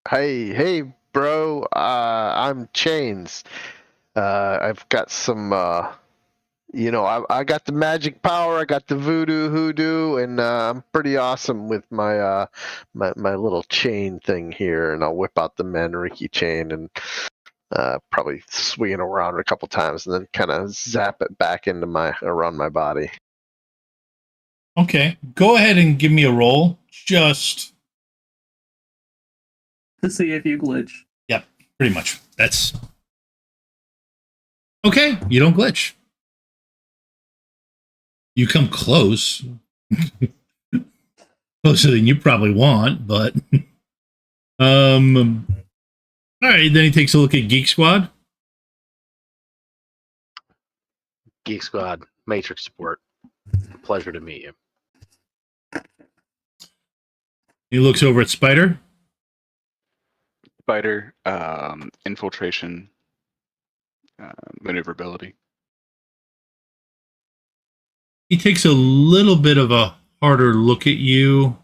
Hey, bro. I'm Chains. I've got some, I got the magic power. I got the voodoo hoodoo, and I'm pretty awesome with my my little chain thing here. And I'll whip out the Manriki chain and probably swing it around a couple times, and then kind of zap it back into around my body. Okay, go ahead and give me a roll. Just To see if you glitch. Yep, pretty much. That's okay. You don't glitch. You come close. Closer than you probably want, but all right, then he takes a look at Geek Squad. Geek Squad, Matrix support. Pleasure to meet you. He looks over at Spider. Spider, infiltration, maneuverability. He takes a little bit of a harder look at you.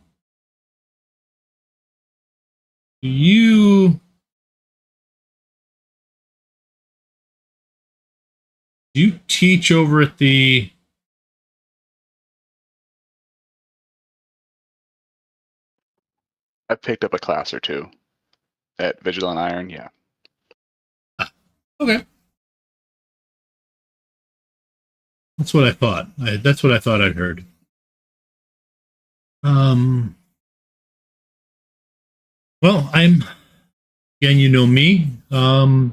You teach over at the I picked up a class or two at Vigilant Iron. Yeah. Okay. That's what I thought. That's what I thought I'd heard. Well, again, you know me. I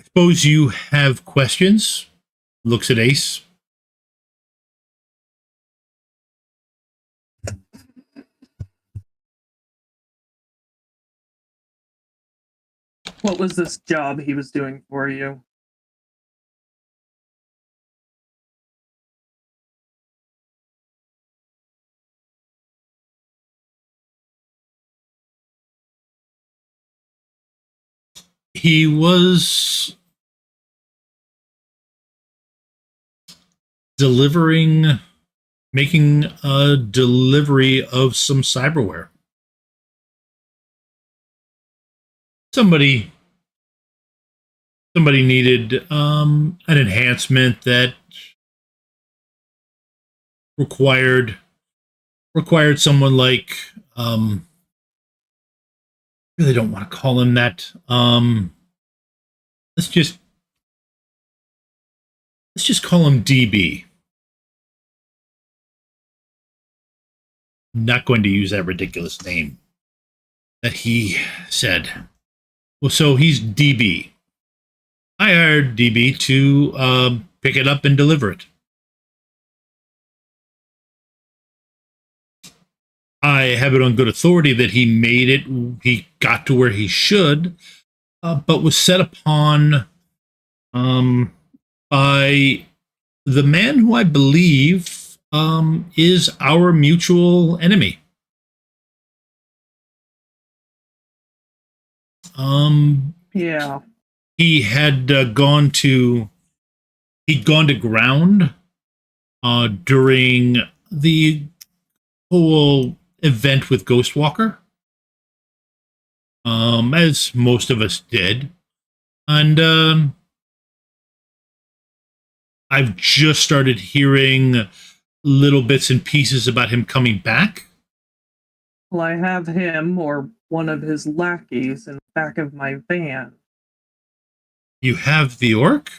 suppose you have questions. Looks at Ace. What was this job he was doing for you? He was making a delivery of some cyberware. Somebody needed an enhancement that required someone like really don't want to call him that. Let's just let's just call him DB. Not going to use that ridiculous name that he said. Well, so he's DB. I hired DB to pick it up and deliver it. I have it on good authority that he made it. He got to where he should, but was set upon by the man who I believe is our mutual enemy. Yeah. He had gone to ground during the whole event with Ghostwalker, as most of us did, and I've just started hearing little bits and pieces about him coming back. Well, I have him or one of his lackeys in the back of my van. You have the orc?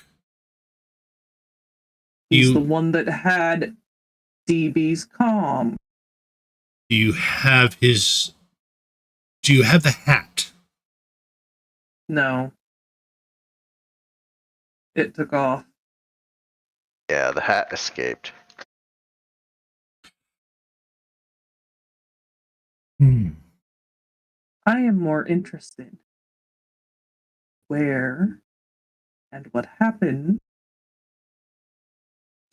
He's the one that had DB's comm. Do you have his... Do you have the hat? No. It took off. Yeah, the hat escaped. I am more interested. Where and what happened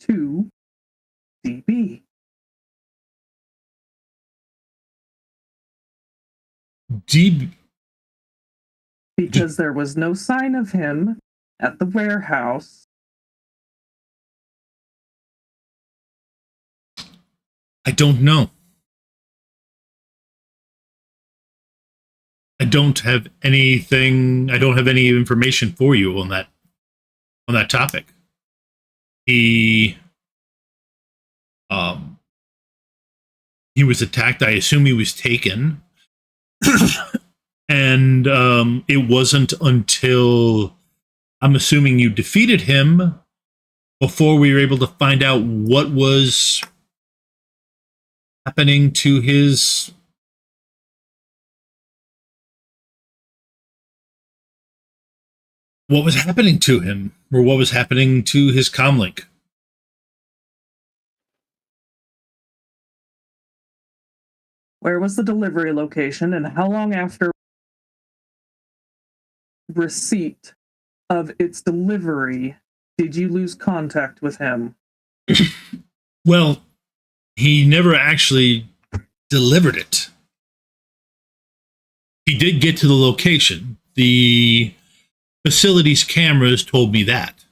to DB? DB... Because there was no sign of him at the warehouse. I don't know. I don't have anything. I don't have any information for you on that topic. He was attacked. I assume he was taken. And it wasn't until, I'm assuming, you defeated him before we were able to find out what was happening to his... What was happening to him, or what was happening to his comlink. Where was the delivery location, and how long after receipt of its delivery did you lose contact with him? Well, he never actually delivered it. He did get to the location. The facility's cameras told me that.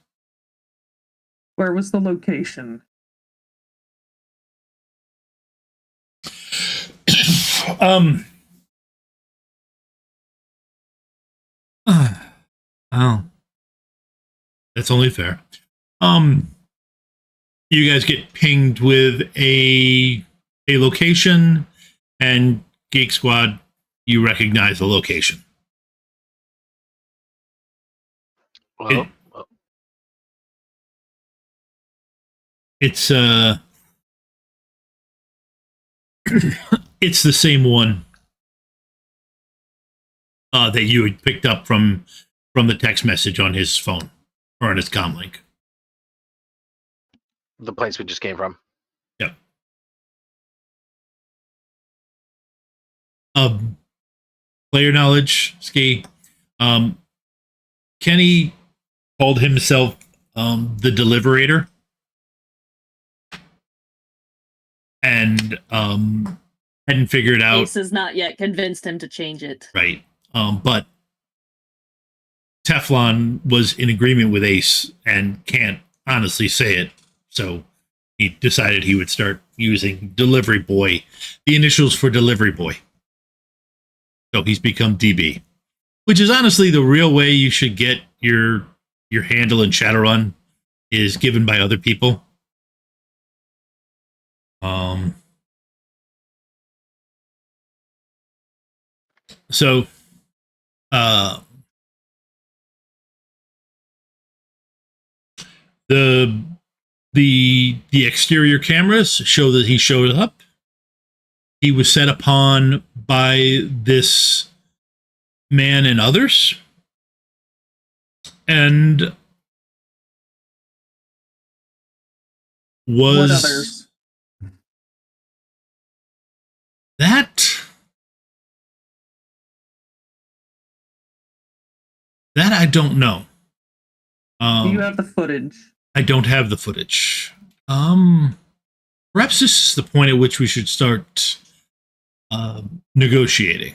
Where was the location? Oh, that's only fair. You guys get pinged with a location, and Geek Squad, you recognize the location. Well, It's it's the same one that you had picked up from the text message on his phone or on his comlink. the place we just came from. Yep. Player knowledge, Ski. Kenny called himself the Deliberator, and hadn't figured out. Ace has not yet convinced him to change it. Right. But Teflon was in agreement with Ace and can't honestly say it. So he decided he would start using Delivery Boy, the initials for Delivery Boy. So he's become DB, which is honestly the real way you should get your handle in Shadowrun, is given by other people. So The exterior cameras show that he showed up. He was set upon by this man and others. And What others? That I don't know. Do you have the footage? I don't have the footage. Perhaps this is the point at which we should start negotiating.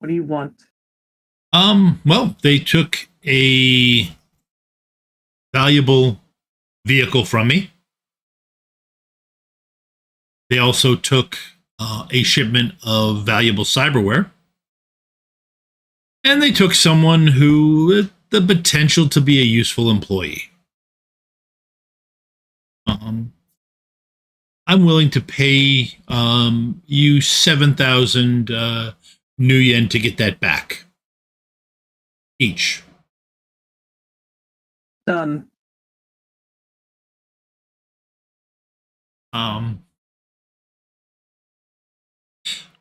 What do you want? Well, they took a valuable vehicle from me. They also took a shipment of valuable cyberware. And they took someone who had the potential to be a useful employee. I'm willing to pay you 7,000 new yen to get that back. Each. Done.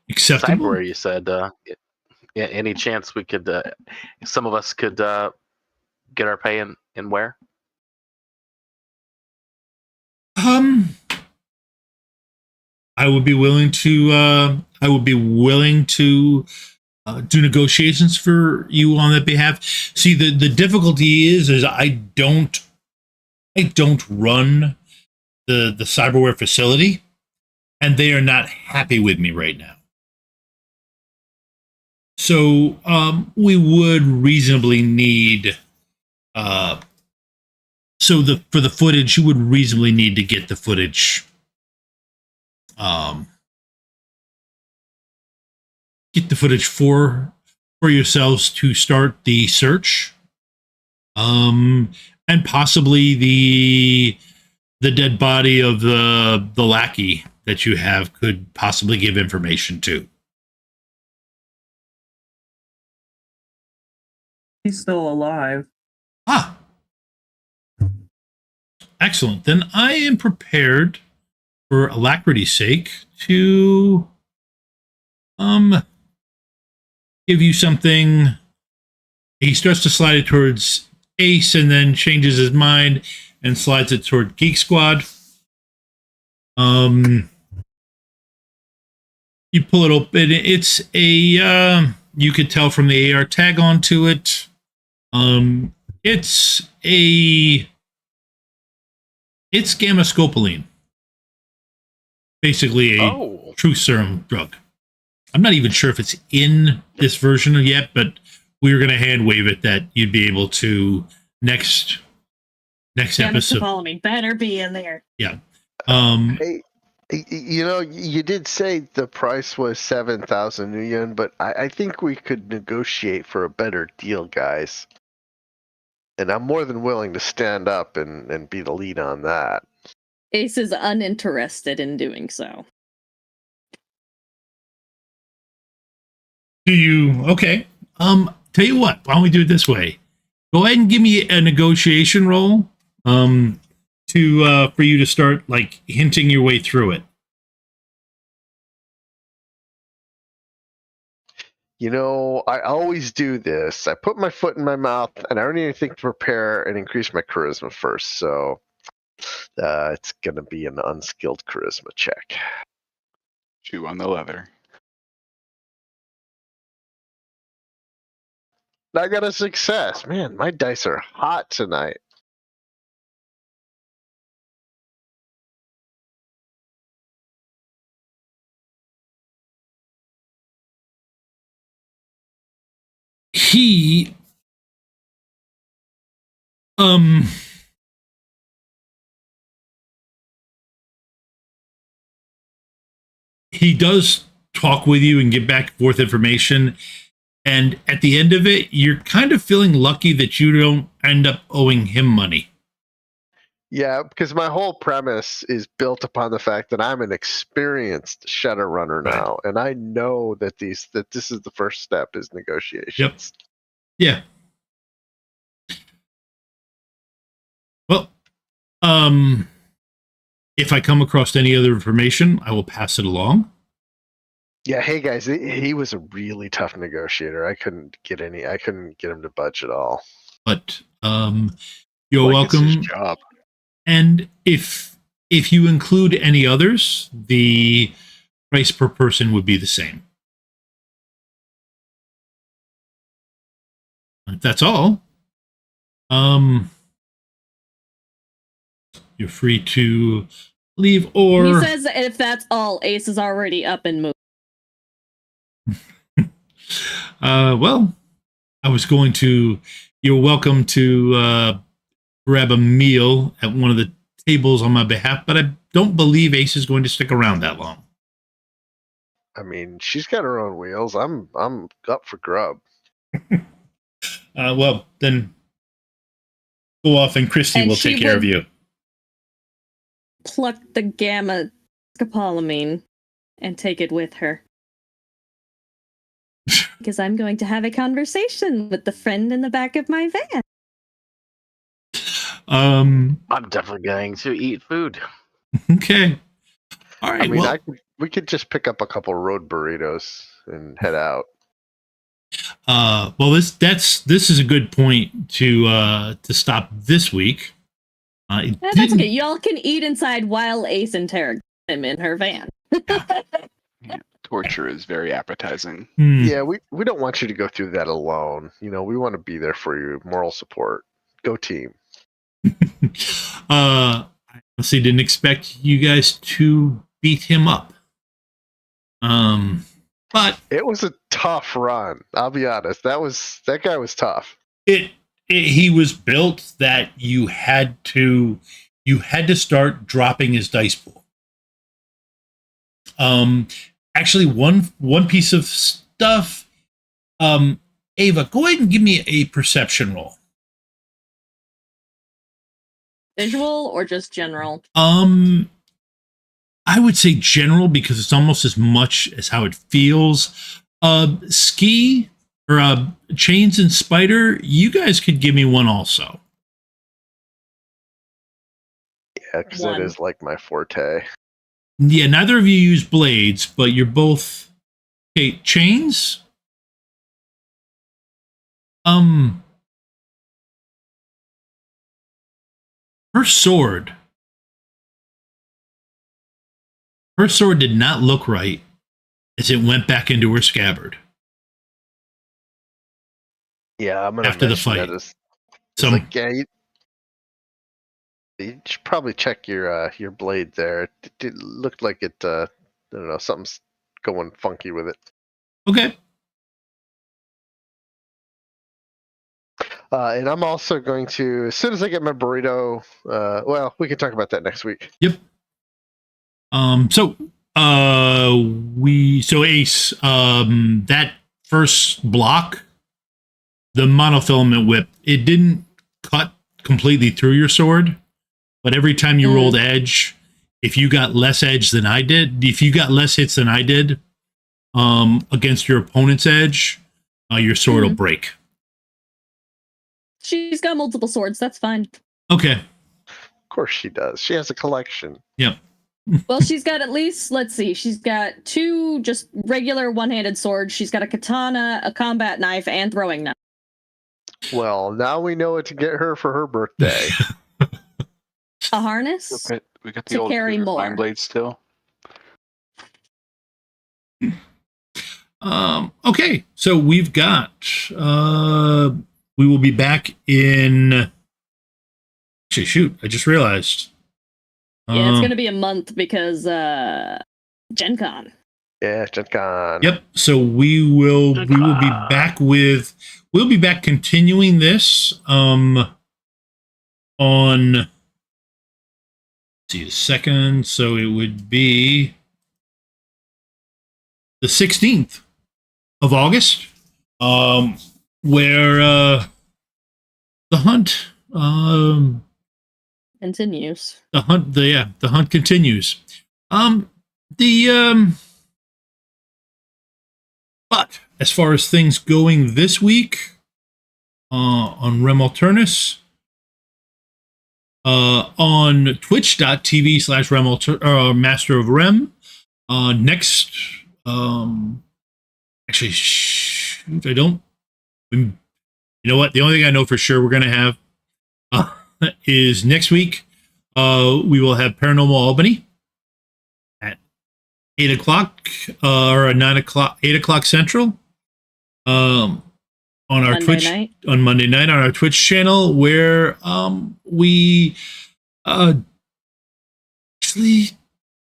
Acceptable. Cyberware, you said. Any chance we could, some of us could get our pay in where? I would be willing to. Do negotiations for you on that behalf. See, the difficulty is I don't run the cyberware facility, and they are not happy with me right now. So we would reasonably need. For the footage, you would reasonably need to get the footage. Get the footage for yourselves to start the search, and possibly the dead body of the lackey that you have could possibly give information to. He's still alive. Ah, excellent. Then I am prepared, for alacrity's sake, to give you something. He starts to slide it towards Ace and then changes his mind and slides it toward Geek Squad. You pull it open. It's a you could tell from the AR tag onto it. It's gamma scopoline. Basically a truth serum drug. I'm not even sure if it's in this version yet, but we were going to hand wave it that you'd be able to next episode. Scopolamine better be in there. Yeah. Hey, you did say the price was 7,000 new yen, but I think we could negotiate for a better deal, guys. And I'm more than willing to stand up and be the lead on that. Ace is uninterested in doing so. Do you? Okay. Tell you what. Why don't we do it this way? Go ahead and give me a negotiation roll. For you to start like hinting your way through it. I always do this. I put my foot in my mouth, and I don't even think to prepare and increase my charisma first. So it's going to be an unskilled charisma check. Chew on the leather. I got a success. Man, my dice are hot tonight. He does talk with you and give back and forth information, and at the end of it, you're kind of feeling lucky that you don't end up owing him money. Yeah, because my whole premise is built upon the fact that I'm an experienced Shadowrunner now, and I know that this is the first step is negotiations. Yep. Yeah. If I come across any other information, I will pass it along. Yeah, hey guys, he was a really tough negotiator. I couldn't get him to budge at all. But you're Like it's his welcome. job. And if you include any others, the price per person would be the same. If that's all, you're free to leave, or He says that if that's all, Ace is already up and moving. well, I was going to. You're welcome to grab a meal at one of the tables on my behalf, but I don't believe Ace is going to stick around that long. I mean, she's got her own wheels. I'm up for grub. Well, then go off, and Christy And will she take care of will- you. Pluck the gamma scopolamine and take it with her. Because I'm going to have a conversation with the friend in the back of my van. I'm definitely going to eat food. Okay. All right. I mean, well, we could just pick up a couple road burritos and head out. well, this is a good point to stop this week. It That's didn't- okay. Y'all can eat inside while Ace interrogates him in her van. Torture is very appetizing. Yeah, we don't want you to go through that alone. You know, we want to be there for you, moral support. Go team. I honestly didn't expect you guys to beat him up. But It was a tough run. I'll be honest. That guy was tough. he was built that you had to start dropping his dice pool. Actually, one piece of stuff. Ava, go ahead and give me a perception roll. Visual or just general? I would say general because it's almost as much as how it feels. Ski or Chains and Spider, you guys could give me one also. Yeah, because that One. is like my forte. Yeah, neither of you use blades, but you're both okay. Chains. Her sword. Her sword did not look right as it went back into her scabbard. Yeah, I'm gonna After the mention fight. that as So like, yeah, you should probably check your blade there. It looked like it. I don't know, something's going funky with it. okay. And I'm also going to, as soon as I get my burrito. Well, we can talk about that next week. Yep. So Ace, that first block, the monofilament whip, it didn't cut completely through your sword, but every time you rolled edge, if you got less edge than I did, if you got less hits than I did, against your opponent's edge, your sword will break. She's got multiple swords. That's fine. Okay. Of course she does. She has a collection. Yep. Well, she's got at least, let's see, she's got 2 just regular one-handed swords. She's got a katana, a combat knife, and throwing knife. Well, now we know what to get her for her birthday. A harness? We got the To old carry Cougar more. Fine blade still. Okay, so we've got we will be back in actually shoot, I just realized. Yeah, it's gonna be a month because Gen Con. Yeah, Gen Con. Yep. So we'll be back with we'll be back continuing this on let's see the second, so it would be the 16th of August, where the hunt Continues. the hunt continues. But as far as things going this week on Rem Alternus, on twitch.tv/Rem Master of Rem. Next, actually, shoot, I don't. You know what? The only thing I know for sure we're going to have is next week. We will have Paranormal Albany at 8 o'clock or 9 o'clock, 8 o'clock Central. On our Monday Twitch night. on Monday night on our Twitch channel, where we actually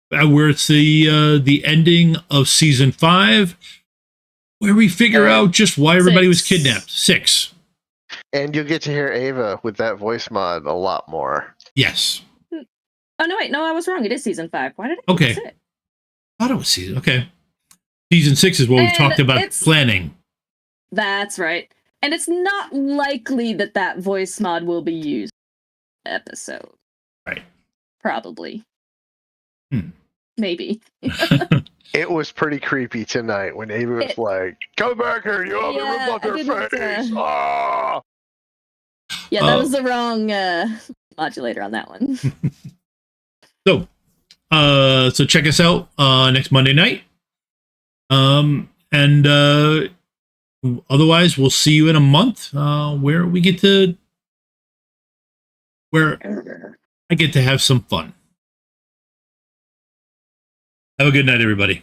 where it's the ending of season 5, where we figure out just why everybody was 6. kidnapped. 6. And you'll get to hear Ava with that voice mod a lot more. Yes. Oh no, wait, no, I was wrong. It is season 5. Why did I Okay. say it? I thought it was season. Okay. Season 6 is what we And talked about it's- planning. That's right. And it's not likely that that voice mod will be used in the episode. Right. Probably. Hmm. Maybe. It was pretty creepy tonight when Ava was like, "Come back here, you have Yeah, a rip I on their didn't, face!" Ah! Yeah, that was the wrong modulator on that one. So check us out next Monday night. And otherwise, we'll see you in a month where I get to have some fun. Have a good night, everybody.